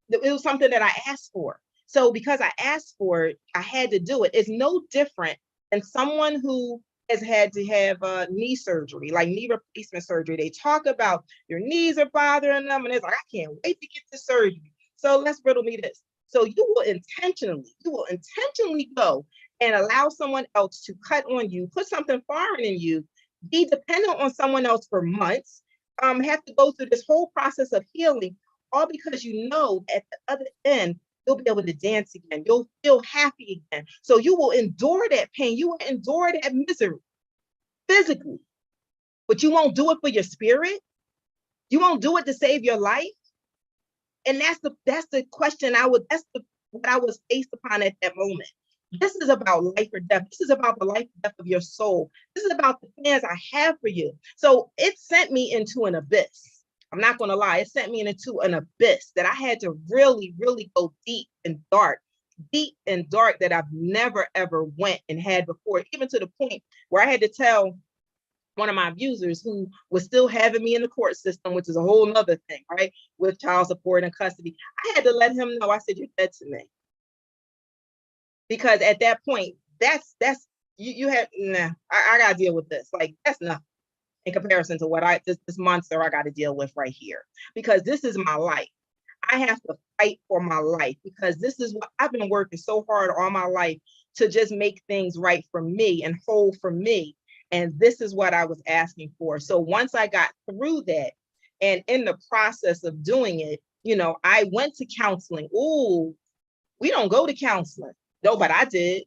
it was something that I asked for. So because I asked for it, I had to do it. It's no different than someone who has had to have knee surgery, like knee replacement surgery. They talk about your knees are bothering them, and it's like, I can't wait to get the surgery. So let's riddle me this. So you will intentionally go and allow someone else to cut on you, put something foreign in you, be dependent on someone else for months, have to go through this whole process of healing, all because you know at the other end, you'll be able to dance again. You'll feel happy again. So you will endure that pain. You will endure that misery physically, but you won't do it for your spirit. You won't do it to save your life. And that's the question what I was faced upon at that moment. This is about life or death. This is about the life and death of your soul. This is about the plans I have for you. So it sent me into an abyss. I'm not going to lie. It sent me into an abyss that I had to really, really go deep and dark that I've never, ever went and had before, even to the point where I had to tell one of my abusers who was still having me in the court system, which is a whole nother thing, right? With child support and custody. I had to let him know, I said, you're dead to me. Because at that point, that's you have, I gotta deal with this. Like, that's nothing in comparison to what this monster I got to deal with right here, because this is my life. I have to fight for my life because this is what I've been working so hard all my life to just make things right for me and whole for me. And this is what I was asking for. So once I got through that, and in the process of doing it, you know, I went to counseling. Oh, we don't go to counseling. No, but I did.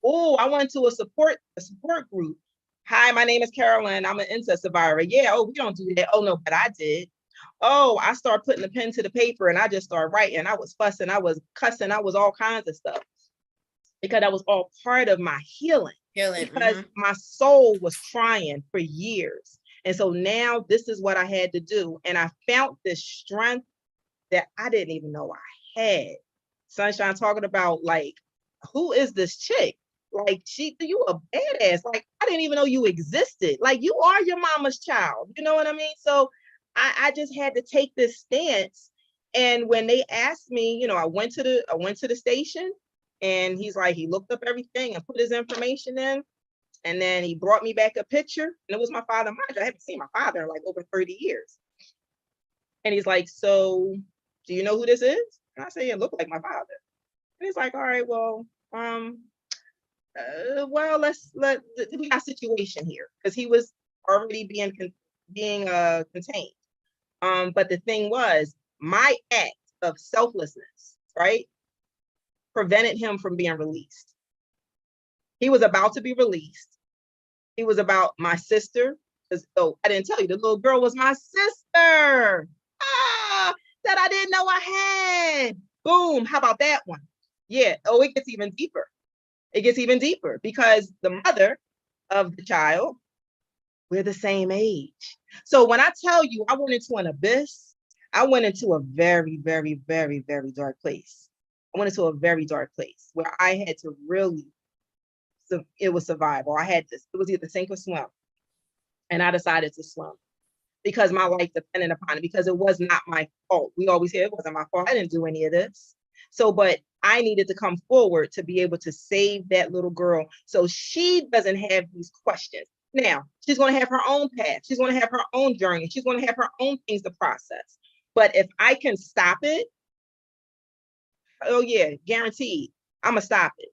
Oh, I went to a support group. Hi, my name is Carolyn. I'm an incest survivor. Yeah, oh, we don't do that. Oh, no, but I did. Oh, I started putting the pen to the paper and I just started writing. I was fussing, I was cussing, I was all kinds of stuff because that was all part of my healing. Because my soul was crying for years. And so now this is what I had to do. And I found this strength that I didn't even know I had. Sunshine talking about, like, who is this chick? Like, you a badass. Like, I didn't even know you existed. Like, you are your mama's child. You know what I mean? So I just had to take this stance. And when they asked me, you know, I went to the station, and he's like, he looked up everything and put his information in. And then he brought me back a picture, and it was my father. Mind you, I haven't seen my father in like over 30 years. And he's like, so do you know who this is? And I say, it looked like my father. And he's like, all right, well, we got a situation here, because he was already being contained. But the thing was, my act of selflessness, right, prevented him from being released. He was about to be released. He was about my sister. Oh, I didn't tell you, the little girl was my sister. That I didn't know I had. Boom. How about that one? Yeah. Oh, it gets even deeper. It gets even deeper because the mother of the child, we're the same age. So when I tell you I went into an abyss, I went into a very, very, very, very dark place. I went into a very dark place where I had to really, it was survival. It was either sink or swim. And I decided to swim because my life depended upon it, because it was not my fault. We always hear it wasn't my fault. I didn't do any of this. So, but I needed to come forward to be able to save that little girl so she doesn't have these questions. Now, she's going to have her own path. She's going to have her own journey. She's going to have her own things to process. But if I can stop it, oh yeah, guaranteed, I'm going to stop it.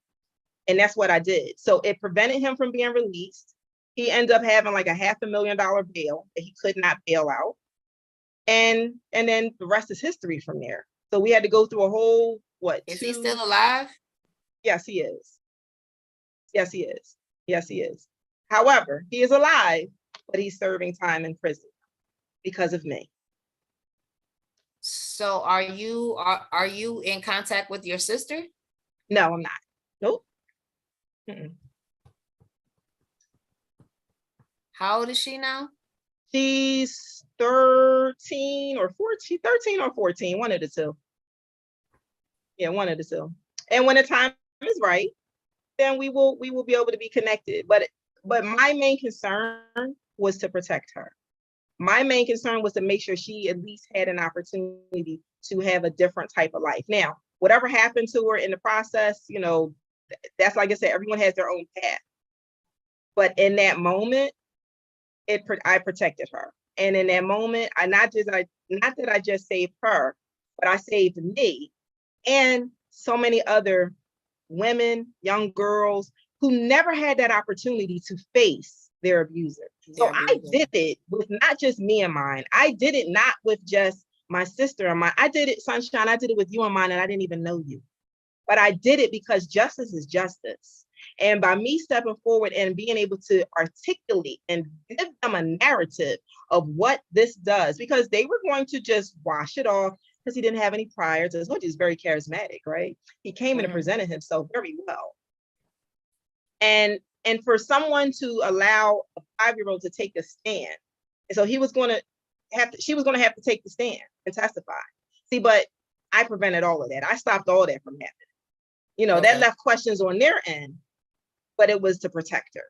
And that's what I did. So it prevented him from being released. He ended up having like a $500,000 bail that he could not bail out. And then the rest is history from there. So we had to go through a whole, Is he still alive? Yes, he is. Yes, he is. Yes, he is. However, he is alive, but he's serving time in prison because of me. So are you in contact with your sister? No, I'm not. Nope. How old is she now? She's 13 or 14, 13 or 14, one of the two. Yeah, one of the two. And when the time is right, then we will be able to be connected. But my main concern was to protect her. My main concern was to make sure she at least had an opportunity to have a different type of life. Now, whatever happened to her in the process, you know, that's like I said, everyone has their own path. But in that moment, I protected her. And in that moment, not that I just saved her, but I saved me and so many other women, young girls who never had that opportunity to face their abuser. So I did it with not just me and mine. I did it not with just my sister and mine. I did it, Sunshine. I did it with you and mine, and I didn't even know you. But I did it because justice is justice. And by me stepping forward and being able to articulate and give them a narrative of what this does, because they were going to just wash it off because he didn't have any priors. As much, he's very charismatic, right? He came in and presented himself very well. And for someone to allow a 5-year-old to take a stand, and so she was going to have to take the stand and testify. See, but I prevented all of that. I stopped all that from happening. You know, that left questions on their end, but it was to protect her.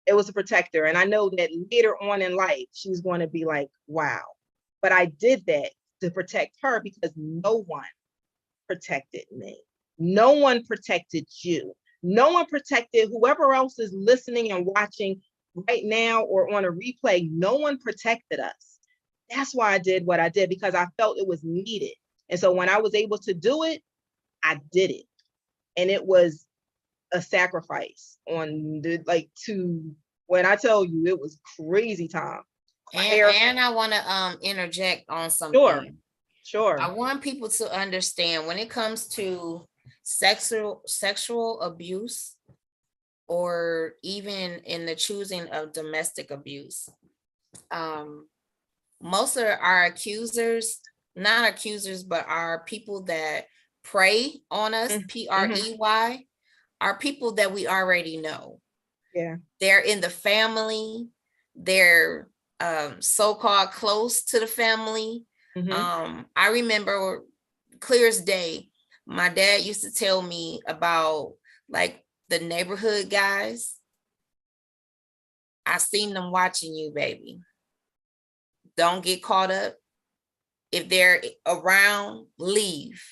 It was to protect her. And I know that later on in life, she was going to be like, wow. But I did that to protect her because no one protected me. No one protected you. No one protected whoever else is listening and watching right now or on a replay. No one protected us. That's why I did what I did, because I felt it was needed. And so when I was able to do it, I did it. And it was a sacrifice on when I tell you, it was crazy time. And I want to interject on something. Sure. I want people to understand when it comes to sexual abuse, or even in the choosing of domestic abuse, most of our accusers, not accusers, but are people that prey on us, PREY, are people that we already know. Yeah. They're in the family. They're so-called close to the family. I remember clear as day, my dad used to tell me about like the neighborhood guys. I seen them watching you, baby. Don't get caught up. If they're around, leave.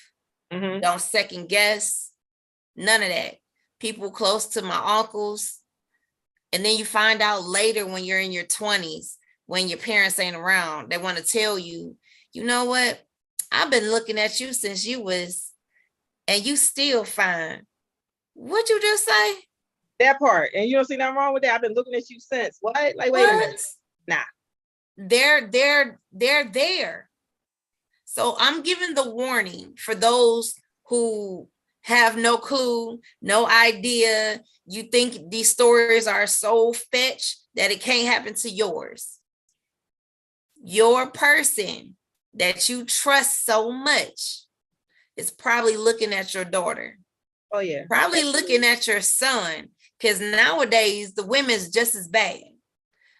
Don't second guess. None of that. People close to my uncles. And then you find out later when you're in your 20s, when your parents ain't around, they want to tell you, you know what? I've been looking at you since you was, and you still fine. What'd you just say? That part. And you don't see nothing wrong with that. I've been looking at you since. What? Like, wait a minute. Nah. They're there. So I'm giving the warning for those who have no clue, no idea. You think these stories are so fetch that it can't happen to yours. Your person that you trust so much is probably looking at your daughter. Oh, yeah. Probably looking at your son, because nowadays the women's just as bad.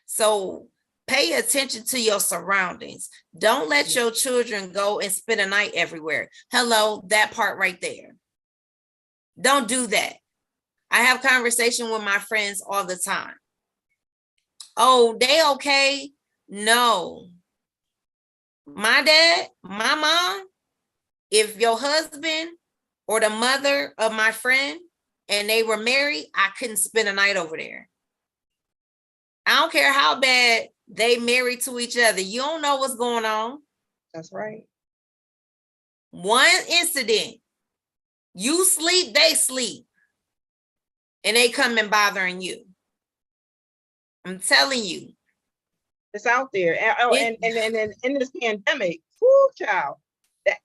So pay attention to your surroundings. Don't let your children go and spend a night everywhere. Hello, that part right there. Don't do that. I have conversation with my friends all the time. Oh, they okay? No. My dad, my mom, if your husband or the mother of my friend and they were married, I couldn't spend a night over there. I don't care how bad they married to each other. You don't know what's going on. That's right. One incident, you sleep, they sleep, and they come and bothering you. I'm telling you. It's out there. And in this pandemic, whoo, child,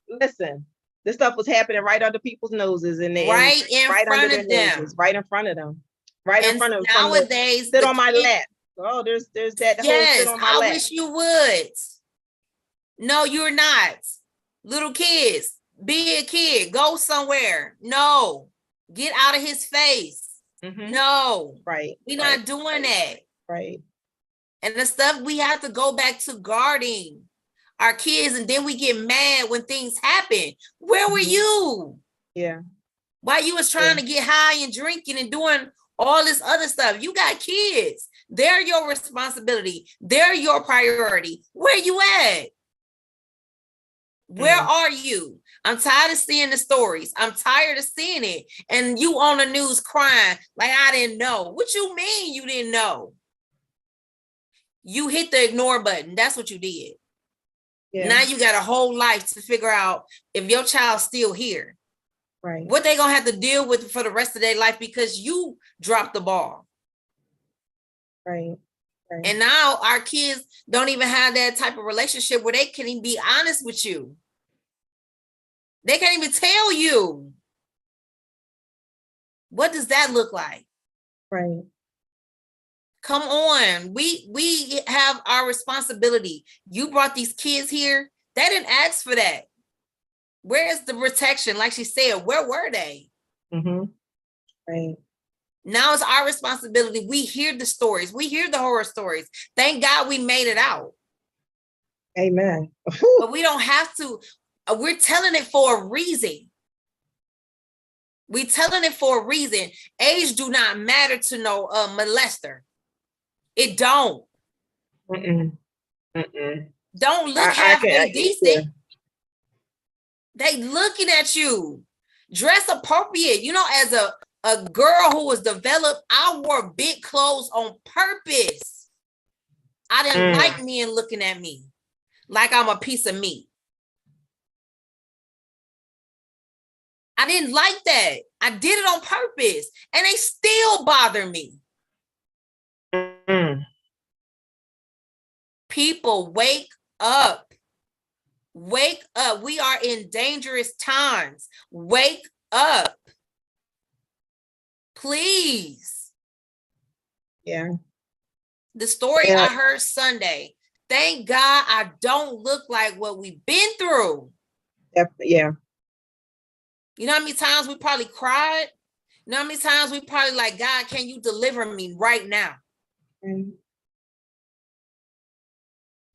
listen, this stuff was happening right under people's noses, and right in front of them. Right in front of them. Right in front of them. Nowadays, sit on my lap. Oh, there's that whole sit on my lap. I wish you would. No, you're not. Little kids, be a kid. Go somewhere. No. Get out of his face. No. Right. We're not doing that. Right. And the stuff we have to go back to guarding our kids, and then we get mad when things happen. Where were you? Yeah. While you was trying to get high and drinking and doing all this other stuff. You got kids. They're your responsibility. They're your priority. Where you at? Where are you? I'm tired of seeing the stories. I'm tired of seeing it. And you on the news crying like I didn't know. What you mean you didn't know? You hit the ignore button. That's what you did. Yeah. Now you got a whole life to figure out if your child's still here. Right. What they gonna have to deal with for the rest of their life because you dropped the ball. Right. Right. And now our kids don't even have that type of relationship where they can even be honest with you. They can't even tell you. What does that look like? Right. Come on. We have our responsibility. You brought these kids here. They didn't ask for that. Where is the protection? Like she said, where were they? Mm-hmm. Right. Now it's our responsibility. We hear the stories. We hear the horror stories. Thank God we made it out. Amen. But we don't have to. We're telling it for a reason. We're telling it for a reason. Age do not matter to no molester. It don't. Mm-mm. Mm-mm. Don't look halfway decent. They looking at you. Dress appropriate. You know, as a girl who was developed, I wore big clothes on purpose. I didn't like men looking at me like I'm a piece of meat. I didn't like that. I did it on purpose, and they still bother me. People, wake up. Wake up. We are in dangerous times. Wake up. Please. Yeah. The story I heard Sunday. Thank God I don't look like what we've been through. Yeah. You know how many times we probably cried? You know how many times we probably like, God, can you deliver me right now?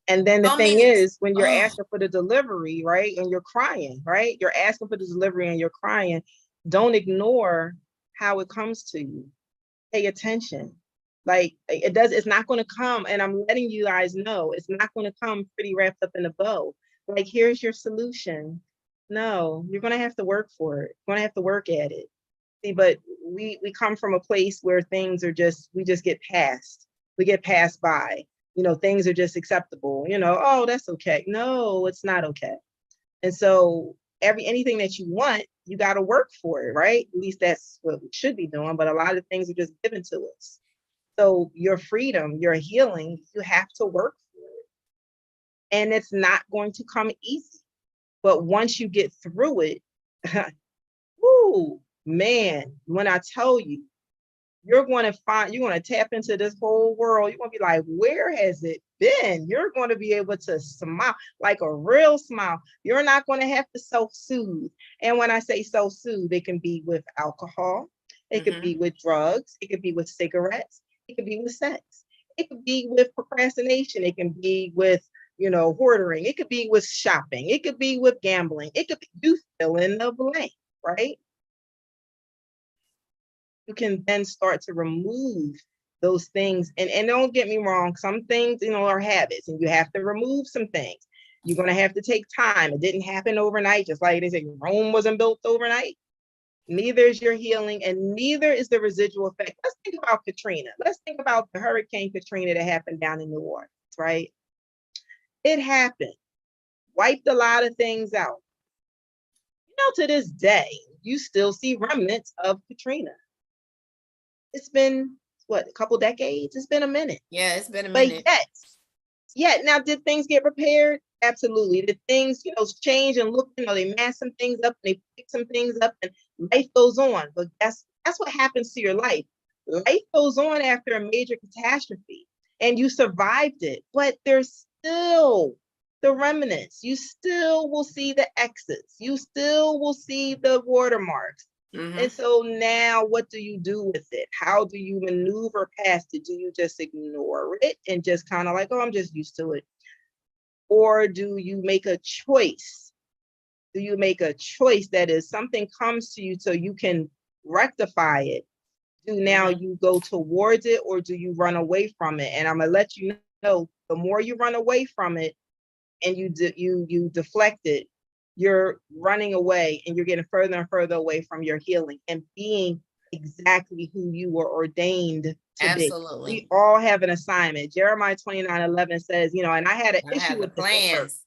And then the thing is, when you're asking for the delivery, right, and you're crying, right, you're asking for the delivery and you're crying, don't ignore how it comes to you. Pay attention. Like it's not going to come. And I'm letting you guys know, it's not going to come pretty wrapped up in a bow. Like, here's your solution. No, you're going to have to work for it. You're going to have to work at it. See, but we come from a place where things are we just get passed. We get passed by. You know, things are just acceptable. You know, oh, that's okay. No, it's not okay. And so anything that you want, you got to work for it, right? At least that's what we should be doing. But a lot of things are just given to us. So your freedom, your healing, you have to work for it. And it's not going to come easy. But once you get through it, whoo, man, when I tell you, you're going to tap into this whole world. You're going to be like, where has it been? You're going to be able to smile, like a real smile. You're not going to have to self-soothe. And when I say self-soothe, it can be with alcohol. It could be with drugs. It could be with cigarettes. It could be with sex. It could be with procrastination. It can be with, hoarding. It could be with shopping. It could be with gambling. It could be, you fill in the blank, right? You can then start to remove those things. And don't get me wrong, some things, are habits, and you have to remove some things. You're going to have to take time. It didn't happen overnight, just like they say Rome wasn't built overnight. Neither is your healing, and neither is the residual effect. Let's think about Katrina. Let's think about the Hurricane Katrina that happened down in New Orleans, right? It happened, wiped a lot of things out. To this day, you still see remnants of Katrina. It's been, a couple decades? It's been a minute. Yeah, it's been a minute. But yet, now, did things get repaired? Absolutely. Did things, change and look, they mask some things up, and they pick some things up, and life goes on. But that's what happens to your life. Life goes on after a major catastrophe, and you survived it. But there's still the remnants. You still will see the exits. You still will see the watermarks. And so now what do you do with it? How do you maneuver past it? Do you just ignore it and just kind of like, oh, I'm just used to it? Or do you make a choice? Do you make a choice that is something comes to you so you can rectify it? Do now you go towards it, or do you run away from it? And I'm gonna let you know, the more you run away from it and you deflect it, you're running away and you're getting further and further away from your healing and being exactly who you were ordained to Absolutely. be. We all have an assignment. Jeremiah 29:11 says, you know, and I had an issue with this at first.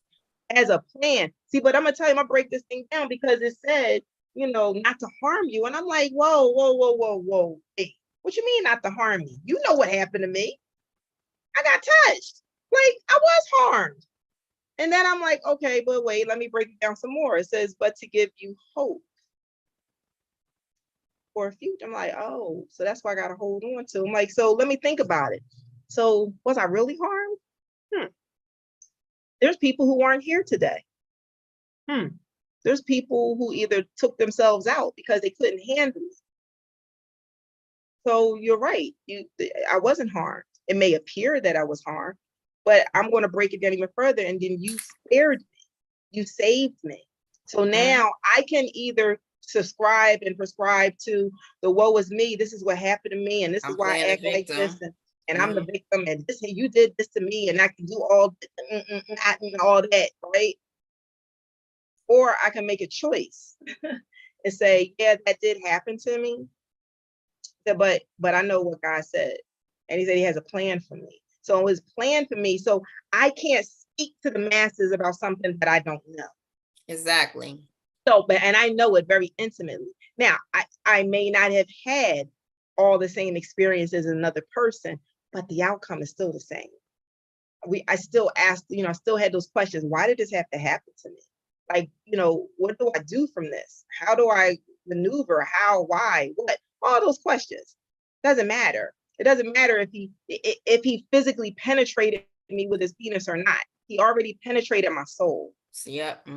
As a plan. See, but I'm gonna tell you, I'm gonna break this thing down because it said, you know, not to harm you. And I'm like, whoa, whoa, whoa, whoa, whoa. Hey, what you mean not to harm me? You know what happened to me. I got touched. Like, I was harmed. And then I'm like, okay, but wait, let me break it down some more. It says, but to give you hope for a future. I'm like, oh, so that's why I gotta hold on to. I'm like, so let me think about it. So was I really harmed? There's people who aren't here today. There's people who either took themselves out because they couldn't handle it. So you're right. I wasn't harmed. It may appear that I was harmed, but I'm going to break it down even further. And then you spared me. You saved me. So now I can either subscribe and prescribe to the woe is me. This is what happened to me, and this is why I act like this, and I'm the victim, and this, you did this to me, and I can do all that, right? Or I can make a choice and say, yeah, that did happen to me, but I know what God said, and He said He has a plan for me. So it was planned for me. So I can't speak to the masses about something that I don't know. Exactly. So, and I know it very intimately. Now, I may not have had all the same experiences as another person, but the outcome is still the same. I still asked, I still had those questions. Why did this have to happen to me? Like, what do I do from this? How do I maneuver? How, why, what? All those questions. Doesn't matter. It doesn't matter if he physically penetrated me with his penis or not. He already penetrated my soul. Yep.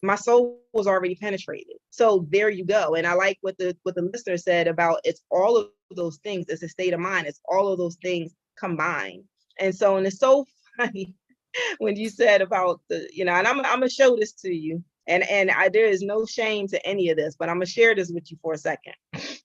My soul was already penetrated. So there you go. And I like what the listener said about it's all of those things. It's a state of mind. It's all of those things combined. And so, and it's so funny when you said about and I'm gonna show this to you. And there is no shame to any of this, but I'm gonna share this with you for a second.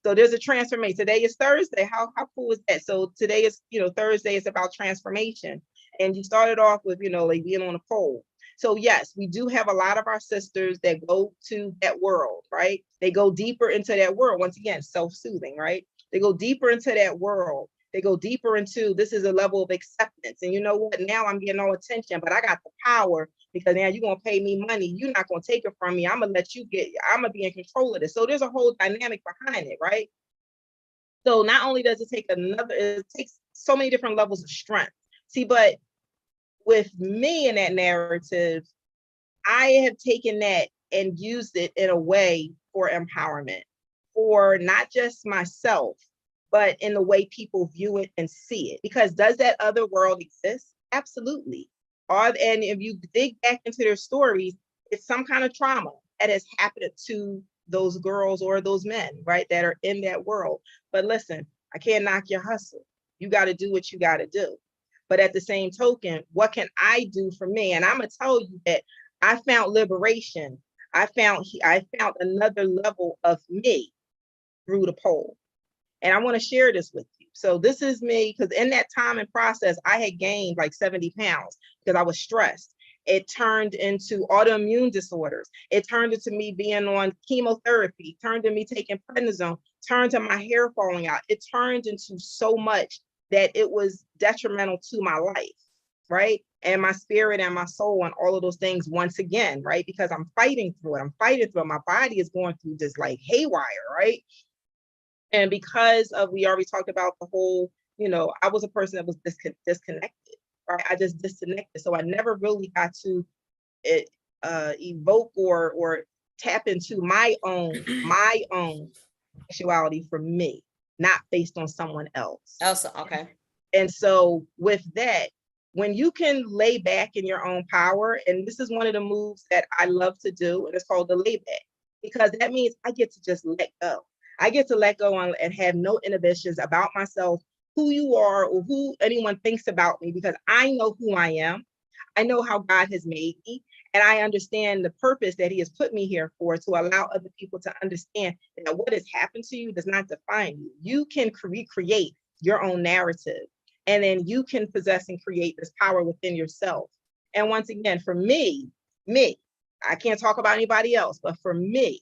So there's a transformation. Today is Thursday. How cool is that? So today is, Thursday is about transformation. And you started off with, like being on a pole. So yes, we do have a lot of our sisters that go to that world, right? They go deeper into that world. Once again, self-soothing, right? They go deeper into that world. They go deeper into, this is a level of acceptance. And you know what? Now I'm getting no attention, but I got the power because now you're going to pay me money. You're not going to take it from me. I'm going to let you I'm going to be in control of this. So there's a whole dynamic behind it, right? So not only does it take it takes so many different levels of strength. See, but with me in that narrative, I have taken that and used it in a way for empowerment, for not just myself, but in the way people view it and see it. Because does that other world exist? Absolutely. And if you dig back into their stories, it's some kind of trauma that has happened to those girls or those men, right, that are in that world. But listen, I can't knock your hustle. You got to do what you got to do. But at the same token, what can I do for me? And I'm going to tell you that I found liberation. I found another level of me through the pole. And I want to share this with you. So this is me, because in that time and process, I had gained like 70 pounds because I was stressed. It turned into autoimmune disorders. It turned into me being on chemotherapy, turned into me taking prednisone, turned to my hair falling out. It turned into so much that it was detrimental to my life, right? And my spirit and my soul and all of those things once again, right? Because I'm fighting through it. My body is going through this like haywire, right? And because of, we already talked about the whole, I was a person that was disconnected, right? I just disconnected. So I never really got to evoke or tap into my own sexuality for me, not based on someone else. Okay. And so with that, when you can lay back in your own power, and this is one of the moves that I love to do, and it's called the layback. because that means I get to just let go. I get to let go and have no inhibitions about myself, who you are, or who anyone thinks about me, because I know who I am. I know how God has made me, and I understand the purpose that He has put me here for, to allow other people to understand that what has happened to you does not define you. You can recreate your own narrative, and then you can possess and create this power within yourself. And once again, for me, I can't talk about anybody else, but for me,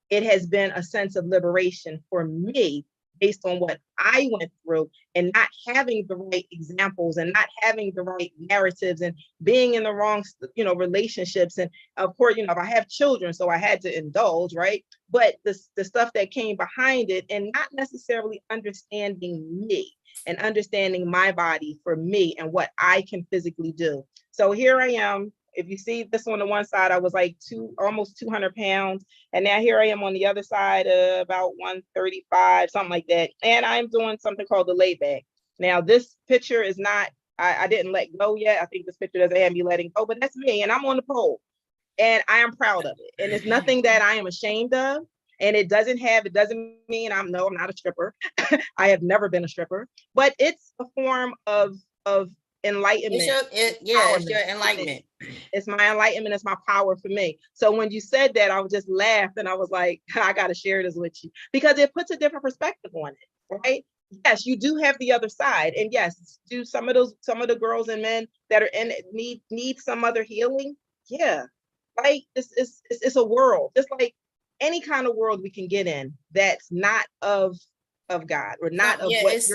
it has been a sense of liberation for me, based on what I went through, and not having the right examples, and not having the right narratives, and being in the wrong, relationships. And of course, if I have children, so I had to indulge, right? But the stuff that came behind it, and not necessarily understanding me and understanding my body for me and what I can physically do. So here I am. If you see this on the one side, I was like almost 200 pounds. And now here I am on the other side, about 135, something like that. And I'm doing something called the layback. Now, this picture is not, I didn't let go yet. I think this picture doesn't have me letting go, but that's me. And I'm on the pole. And I am proud of it. And it's nothing that I am ashamed of. And it doesn't mean I'm not a stripper. I have never been a stripper, but it's a form of enlightenment. It's your enlightenment. It's my enlightenment. It's my power for me. So when you said that, I was just laughed, and I was like, I got to share this with you, because it puts a different perspective on it, right? Yes, you do have the other side, and yes, do some of the girls and men that are in it need some other healing. Yeah, right. It's a world, just like any kind of world we can get in that's not of God, or not of what it's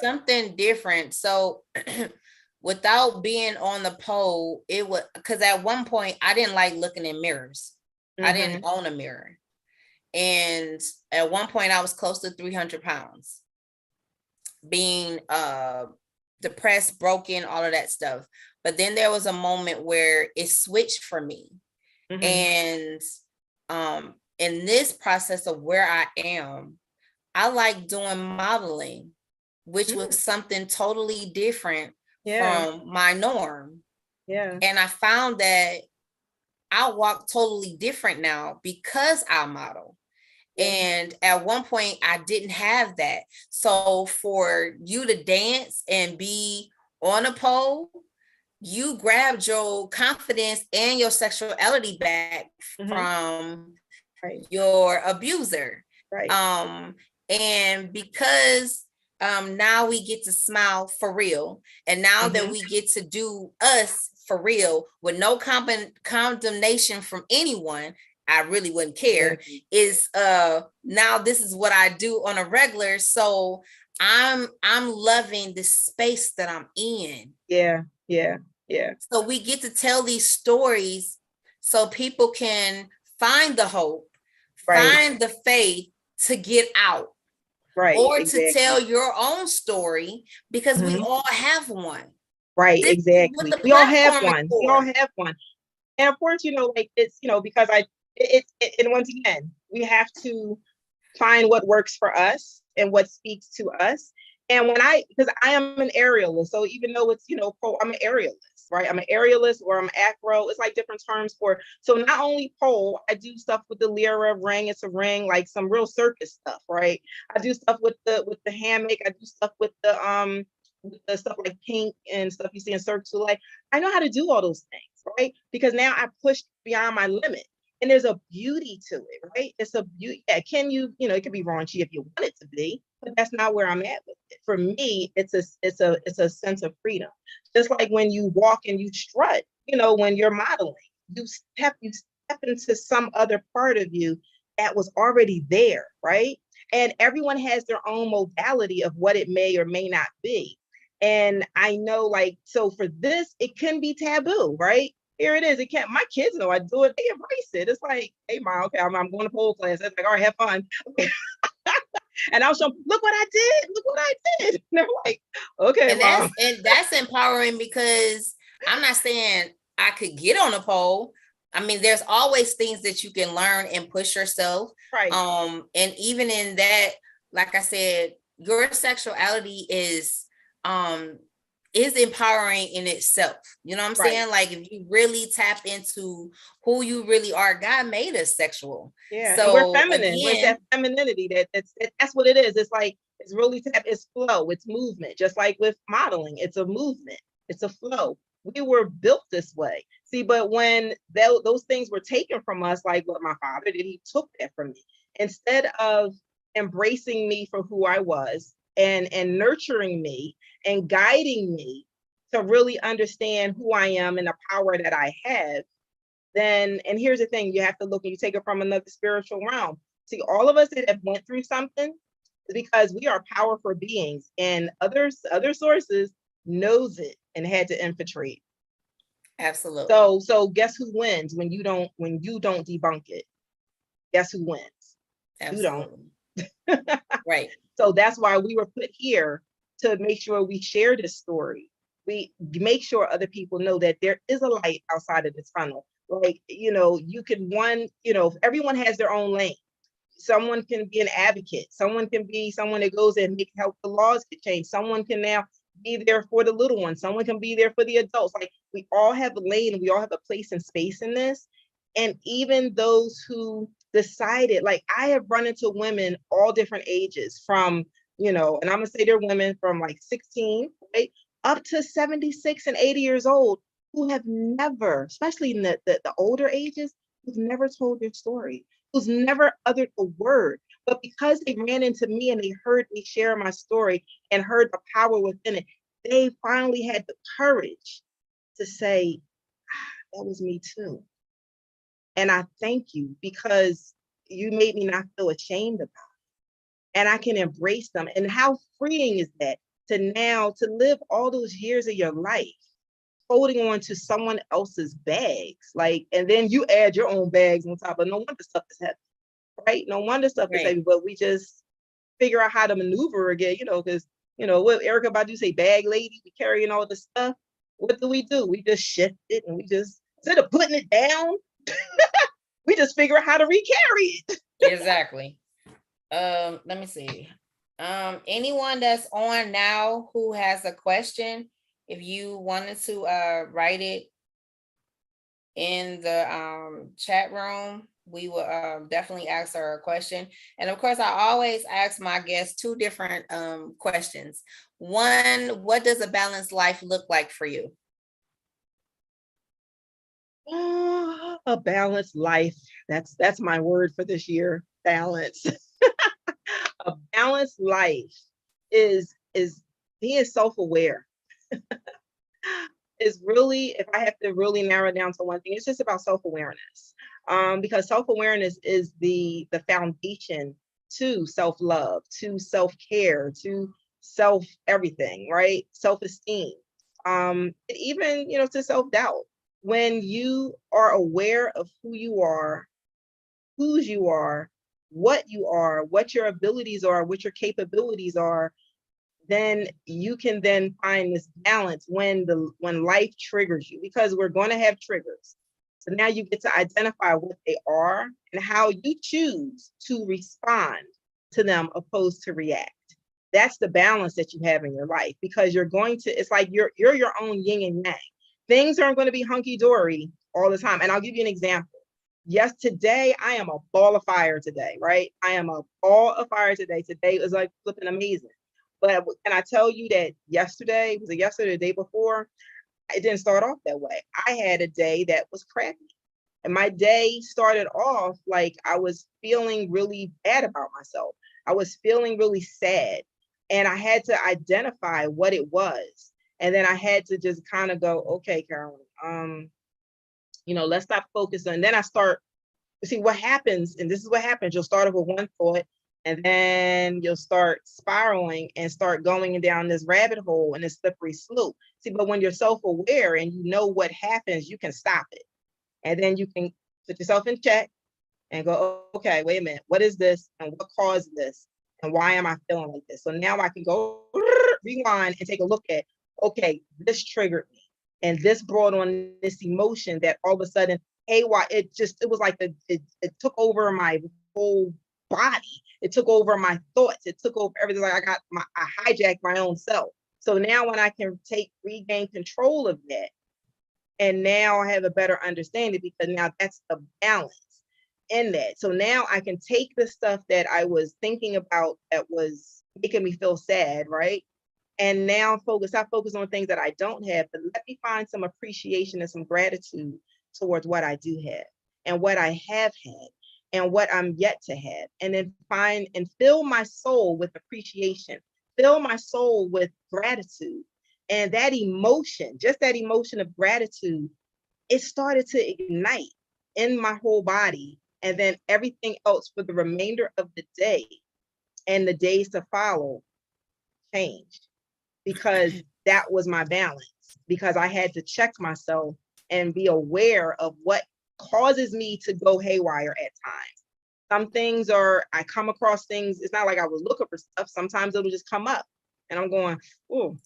something different. So without being on the pole, it was because at one point I didn't like looking in mirrors. Mm-hmm. I didn't own a mirror. And at one point I was close to 300 pounds, being depressed, broken, all of that stuff. But then there was a moment where it switched for me. Mm-hmm. And in this process of where I am, I like doing modeling, which was something totally different from my norm. Yeah. And I found that I walk totally different now because I model. Yeah. And at one point I didn't have that. So for you to dance and be on a pole, you grabbed your confidence and your sexuality back from your abuser. Right. And because now we get to smile for real, and now that we get to do us for real with no condemnation from anyone, I really wouldn't care. Is now this is what I do on a regular. So I'm loving the space that I'm in. Yeah. So we get to tell these stories so people can find the hope, find the faith to get out. Right. Or to tell your own story, because we all have one. Right. This exactly. We all have one. We all have one. And of course, it's, because and once again, we have to find what works for us and what speaks to us. And because I am an aerialist, so even though it's, I'm an aerialist, right? I'm an aerialist, or I'm acro. It's like different terms so not only pole, I do stuff with the lyra ring. It's a ring, like some real circus stuff, right? I do stuff with the hammock. I do stuff with the stuff like pink and stuff you see in Cirque du Soleil. I know how to do all those things, right? Because now I pushed beyond my limit. And there's a beauty to it, right? It's a beauty. Yeah, it can be raunchy if you want it to be, but that's not where I'm at with it. For me, it's a sense of freedom. Just like when you walk and you strut, when you're modeling, you step into some other part of you that was already there, right? And everyone has their own modality of what it may or may not be. And I know, so for this, it can be taboo, right? Here it is. It can't. My kids know I do it. They embrace it. It's like, hey, Mom, okay, I'm going to pole class. It's like, all right, have fun. Okay. And I'll show them, look what I did. Look what I did. And they're like, okay, Mom. And that's empowering, because I'm not saying I could get on a pole. I mean, there's always things that you can learn and push yourself. Right. And even in that, like I said, your sexuality is is empowering in itself. You know what I'm saying? Like if you really tap into who you really are, God made us sexual. Yeah, and we're So feminine. Where's again, that femininity? That's what it is. It's like it's really it's flow, it's movement. Just like with modeling, it's a movement, it's a flow. We were built this way. See, but when those things were taken from us, like what my father did, he took that from me. Instead of embracing me for who I was and nurturing me and guiding me to really understand who I am and the power that I have, then, and here's the thing, you have to look and you take it from another spiritual realm. See, all of us that have went through something is because we are powerful beings, and other sources knows it and had to infiltrate. absolutely. So guess who wins when you don't debunk it? Guess who wins? Absolutely. You don't. Right. So that's why we were put here, to make sure we share this story. We make sure other people know that there is a light outside of this tunnel. Like, you can everyone has their own lane. Someone can be an advocate. Someone can be someone that goes and help the laws get changed. Someone can now be there for the little ones. Someone can be there for the adults. Like, we all have a lane. We all have a place and space in this. And even those who decided, like, I have run into women all different ages, from, and I'm gonna say they're women from like 16, right, up to 76 and 80 years old, who have never, especially in the older ages, who've never told their story, who's never uttered a word. But because they ran into me and they heard me share my story and heard the power within it, they finally had the courage to say, that was me too. And I thank you, because you made me not feel ashamed about it. And I can embrace them. And how freeing is that, to live all those years of your life holding on to someone else's bags, like, and then you add your own bags on top of. No wonder stuff is heavy, right? No wonder stuff is heavy, but we just figure out how to maneuver again, because what Erica Badu say, bag lady, we carrying all this stuff. What do? We just shift it, and we just, instead of putting it down, we just figure out how to recarry it. Exactly. Let me see. Anyone that's on now who has a question, if you wanted to write it in the chat room, we will definitely ask her a question. And of course, I always ask my guests two different questions. One, what does a balanced life look like for you? A balanced life. That's my word for this year. Balance. A balanced life is being self-aware. Is really, if I have to really narrow it down to one thing, it's just about self-awareness. Because self-awareness is the foundation to self-love, to self-care, to self everything, right? Self-esteem. Even, to self-doubt. When you are aware of who you are, whose you are, what your abilities are, what your capabilities are, then you can then find this balance when life triggers you, because we're going to have triggers. So now you get to identify what they are and how you choose to respond to them opposed to react. That's the balance that you have in your life, because it's like you're your own yin and yang. Things aren't going to be hunky-dory all the time. And I'll give you an example. Yes, today I am a ball of fire today, right? I am a ball of fire today. Today was like flipping amazing. But can I tell you that yesterday, was it yesterday, the day before, it didn't start off that way. I had a day that was crappy. And my day started off like I was feeling really bad about myself. I was feeling really sad. And I had to identify what it was. And then I had to just kind of go, okay, Carolyn, let's stop focusing. And then I start, see what happens. And this is what happens. You'll start off with one thought, and then you'll start spiraling and start going down this rabbit hole and this slippery slope. See, but when you're self-aware and you know what happens, you can stop it. And then you can put yourself in check and go, okay, wait a minute, what is this? And what caused this? And why am I feeling like this? So now I can go rewind and take a look at, okay, this triggered me. And this brought on this emotion that all of a sudden, hey, why it was like it took over my whole body. It took over my thoughts. It took over everything. Like I hijacked my own self. So now when I can regain control of that, and now I have a better understanding, because now that's the balance in that. So now I can take the stuff that I was thinking about that was making me feel sad, right? And now I focus on things that I don't have, but let me find some appreciation and some gratitude towards what I do have and what I have had and what I'm yet to have. And then find and fill my soul with appreciation, fill my soul with gratitude. And that emotion, just that emotion of gratitude, it started to ignite in my whole body. And then everything else for the remainder of the day and the days to follow changed, because that was my balance, because I had to check myself and be aware of what causes me to go haywire at times. Some things I come across things, it's not like I was looking for stuff. Sometimes it'll just come up and I'm going, oh,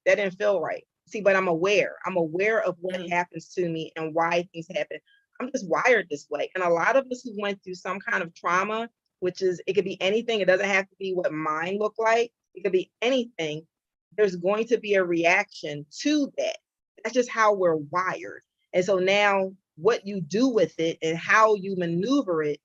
that didn't feel right. See, but I'm aware of what happens to me and why things happen. I'm just wired this way. And a lot of us who went through some kind of trauma, which is, it could be anything. It doesn't have to be what mine looked like. It could be anything. There's going to be a reaction to that. That's just how we're wired. And so now what you do with it and how you maneuver it,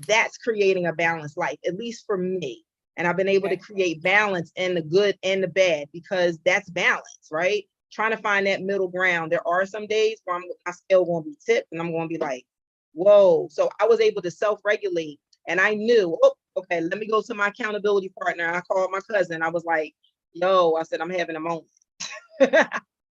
that's creating a balanced life, at least for me. And I've been able to create balance in the good and the bad, because that's balance, right? Trying to find that middle ground. There are some days where my scale going to be tipped and I'm going to be like, whoa. So I was able to self-regulate, and I knew, oh, okay, let me go to my accountability partner. I called my cousin. I was like, yo, I said, I'm having a moment.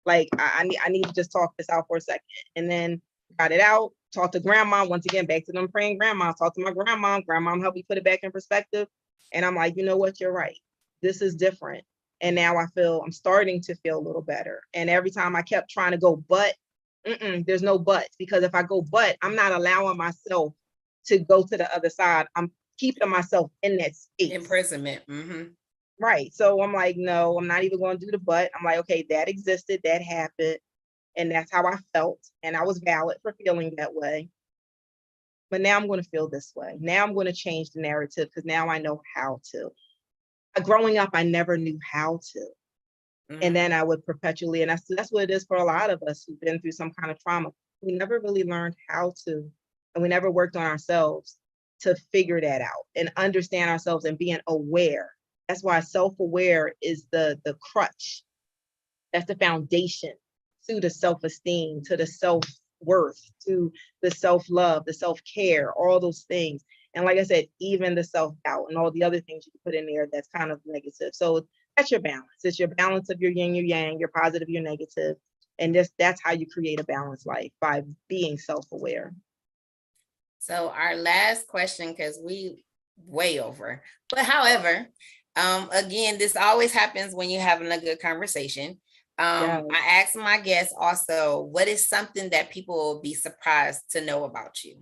Like, I need to just talk this out for a second. And then got it out, talked to grandma. Once again, back to them praying grandma, talked to my grandma. Grandma helped me put it back in perspective. And I'm like, you know what? You're right. This is different. And now I'm starting to feel a little better. And every time I kept trying to go, but there's no but, because if I go, but I'm not allowing myself to go to the other side. I'm keeping myself in that space. Imprisonment. Mm-hmm. Right. So I'm like, no, I'm not even going to do the but. I'm like, okay, that existed, that happened. And that's how I felt. And I was valid for feeling that way. But now I'm going to feel this way. Now I'm going to change the narrative, because now I know how to. Growing up, I never knew how to. And then I would perpetually, and that's what it is for a lot of us who've been through some kind of trauma. We never really learned how to, and we never worked on ourselves to figure that out and understand ourselves and being aware. That's why self-aware is the crutch. That's the foundation to the self-esteem, to the self-worth, to the self-love, the self-care, all those things. And like I said, even the self-doubt and all the other things you put in there that's kind of negative. So that's your balance. It's your balance of your yin, your yang, your positive, your negative. And that's how you create a balanced life, by being self-aware. So our last question, because we way over, but however, again, this always happens when you're having a good conversation. I asked my guests also, what is something that people will be surprised to know about you?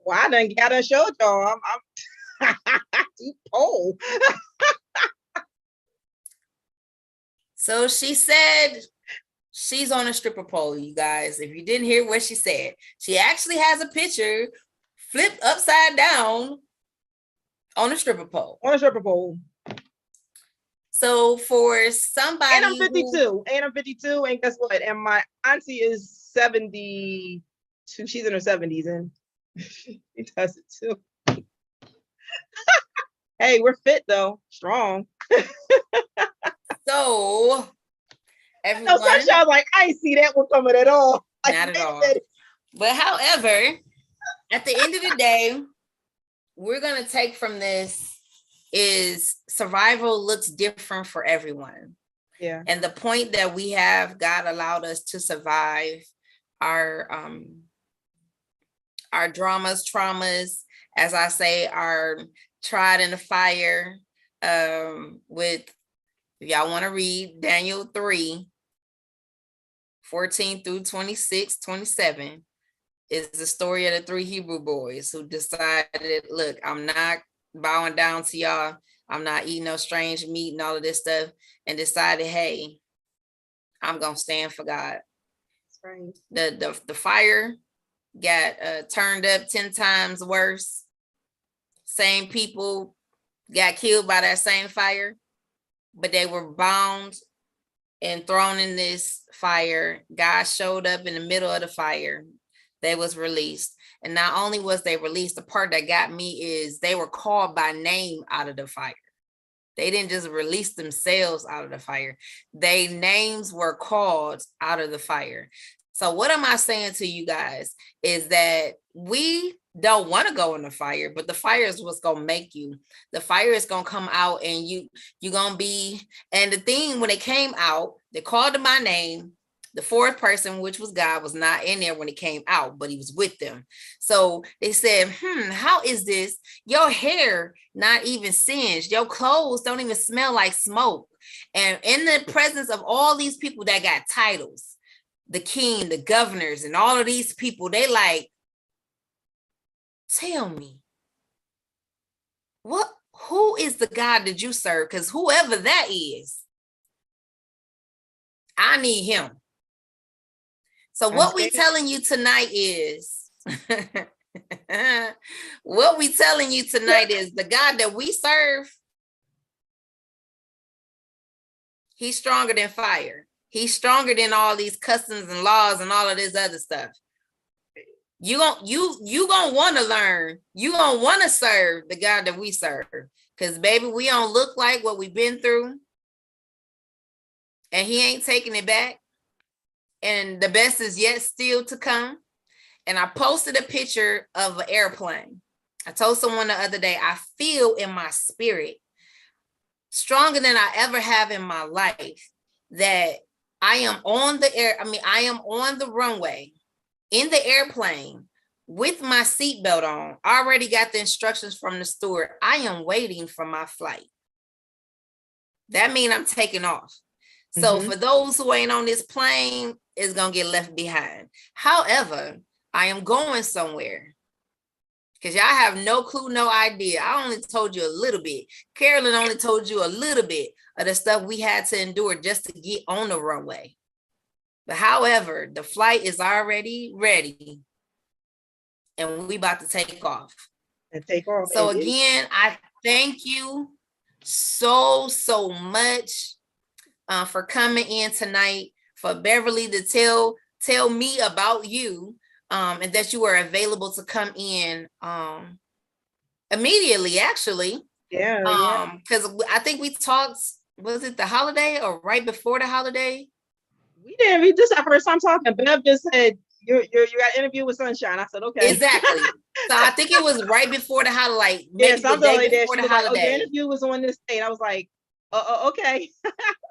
Well, I done got to show y'all. I'm deep pole. So she said she's on a stripper pole, you guys. If you didn't hear what she said, she actually has a picture flipped upside down on a stripper pole. On a stripper pole. So for somebody, and I'm 52, and guess what? And my auntie is 72. She's in her 70s, and she does it too. Hey, we're fit though, strong. So everyone, no, Sunshine's like, I ain't see that one coming at all. Like, not at all. But however, at the end of the day, we're gonna take from this is survival looks different for everyone. Yeah. And the point that we have, God allowed us to survive our dramas, traumas, as I say, are tried in the fire. With, if y'all want to read Daniel 3, 14 through 26, 27, is the story of the 3 Hebrew boys who decided, look, I'm not bowing down to y'all. I'm not eating no strange meat and all of this stuff, and decided, hey, I'm going to stand for God. That's right. The fire got turned up 10 times worse. Same people got killed by that same fire, but they were bound and thrown in this fire. God showed up in the middle of the fire. They was released. And not only was they released, the part that got me is they were called by name out of the fire. They didn't just release themselves out of the fire. Their names were called out of the fire. So what am I saying to you guys is that we don't want to go in the fire, but the fire is what's going to make you. The fire is going to come out and you're going to be, and the thing, when it came out, they called them by name. The fourth person, which was God, was not in there when it came out, but he was with them. So they said, how is this? Your hair not even singed. Your clothes don't even smell like smoke. And in the presence of all these people that got titles, the king, the governors, and all of these people, they like, tell me, who is the God that you serve? Because whoever that is, I need him. So what we telling you tonight is, what we telling you tonight is the God that we serve, he's stronger than fire. He's stronger than all these customs and laws and all of this other stuff. You gonna want to learn. You gonna want to serve the God that we serve. Because baby, we don't look like what we've been through. And he ain't taking it back. And the best is yet still to come. And I posted a picture of an airplane. I told someone the other day, I feel in my spirit, stronger than I ever have in my life, that I am on I am on the runway in the airplane with my seatbelt on. I already got the instructions from the steward. I am waiting for my flight. That means I'm taking off. So for those who ain't on this plane, it's going to get left behind. However, I am going somewhere because y'all have no clue, no idea. I only told you a little bit. Carolyn only told you a little bit of the stuff we had to endure just to get on the runway. But however, the flight is already ready and we about to take off. So again, I thank you so much for coming in tonight, for Beverly to tell me about you, and that you were available to come in immediately, actually. Yeah. Because I think we talked, was it the holiday or right before the holiday? We didn't. This is our first time talking. Bev just said you got an interview with Sunshine. I said okay. Exactly. So I think it was right before the holiday. Maybe the day before the holiday. Like, the interview was on this day. And I was like, okay.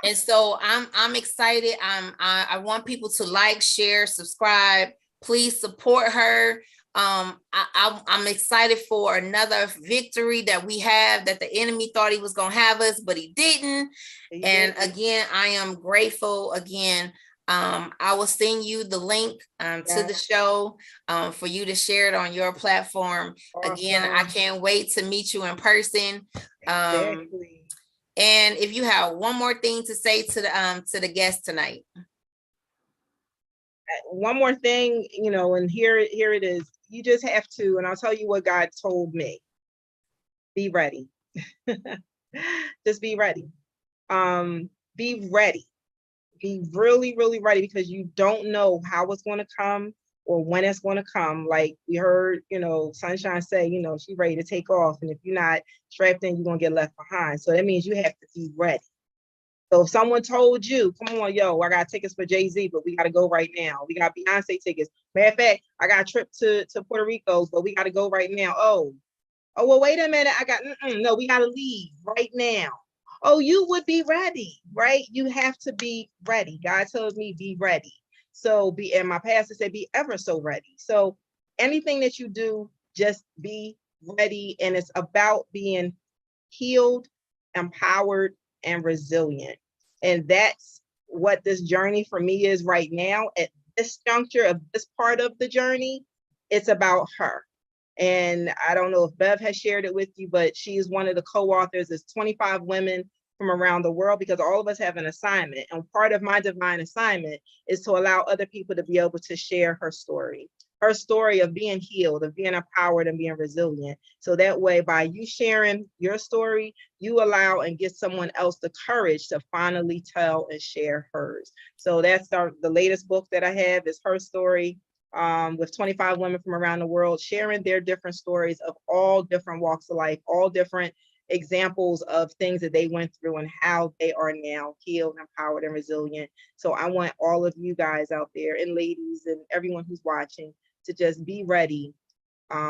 And so I'm excited. I want people to like, share, subscribe. Please support her. I'm excited for another victory that we have, that the enemy thought he was going to have us, but he didn't. And again, I am grateful again. I will send you the link to the show for you to share it on your platform. Awesome. Again, I can't wait to meet you in person. Exactly. And if you have one more thing to say to the guest tonight. One more thing, and here it is. You just have to, and I'll tell you what God told me. Be ready. Just be ready. Be ready. Be really, really ready, because you don't know how it's going to come or when it's going to come. Like we heard, Sunshine say, she's ready to take off. And if you're not strapped in, you're going to get left behind. So that means you have to be ready. So if someone told you, come on, I got tickets for Jay-Z, but we got to go right now. We got Beyonce tickets. Matter of fact, I got a trip to Puerto Rico, but we got to go right now. Oh, well, wait a minute. No, we got to leave right now. Oh, you would be ready, right? You have to be ready. God told me be ready. So and my pastor said, be ever so ready. So anything that you do, just be ready. And it's about being healed, empowered, and resilient. And that's what this journey for me is right now. At this juncture of this part of the journey, it's about her. And I don't know if Bev has shared it with you, but she is one of the co-authors. It's 25 women from around the world, because all of us have an assignment. And part of my divine assignment is to allow other people to be able to share her story. her story of being healed, of being empowered and being resilient. So that way, by you sharing your story, you allow and get someone else the courage to finally tell and share hers. So that's the latest book that I have is her story, with 25 women from around the world sharing their different stories of all different walks of life, all different examples of things that they went through and how they are now healed, empowered, and resilient. So I want all of you guys out there, and ladies and everyone who's watching, to just be ready,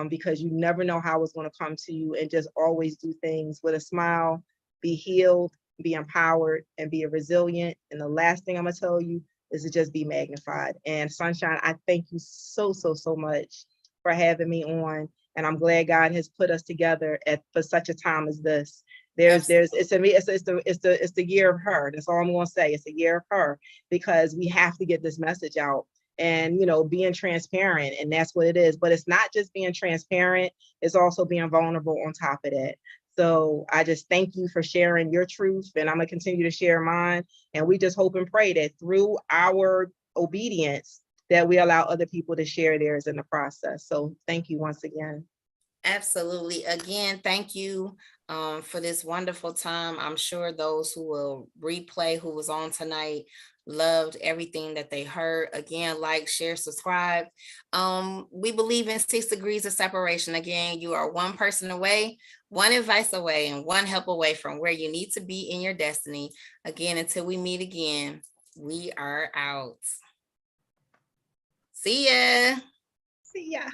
because you never know how it's going to come to you, and just always do things with a smile, be healed, be empowered, and be resilient. And the last thing I'm going to tell you is to just be magnified. And Sunshine, I thank you so, so, so much for having me on. And I'm glad God has put us together for such a time as this. It's the year of her. That's all I'm going to say. It's a year of her, because we have to get this message out, and being transparent, and that's what it is. But it's not just being transparent, it's also being vulnerable on top of that. So I just thank you for sharing your truth, and I'm gonna continue to share mine. And we just hope and pray that through our obedience, that we allow other people to share theirs in the process. So thank you once again. Absolutely. Again, thank you for this wonderful time. I'm sure those who will replay, who was on tonight, loved everything that they heard. Again, like, share, subscribe. We believe in 6 degrees of separation. Again, you are one person away, one advice away, and one help away from where you need to be in your destiny. Again, until we meet again, we are out. See ya. See ya.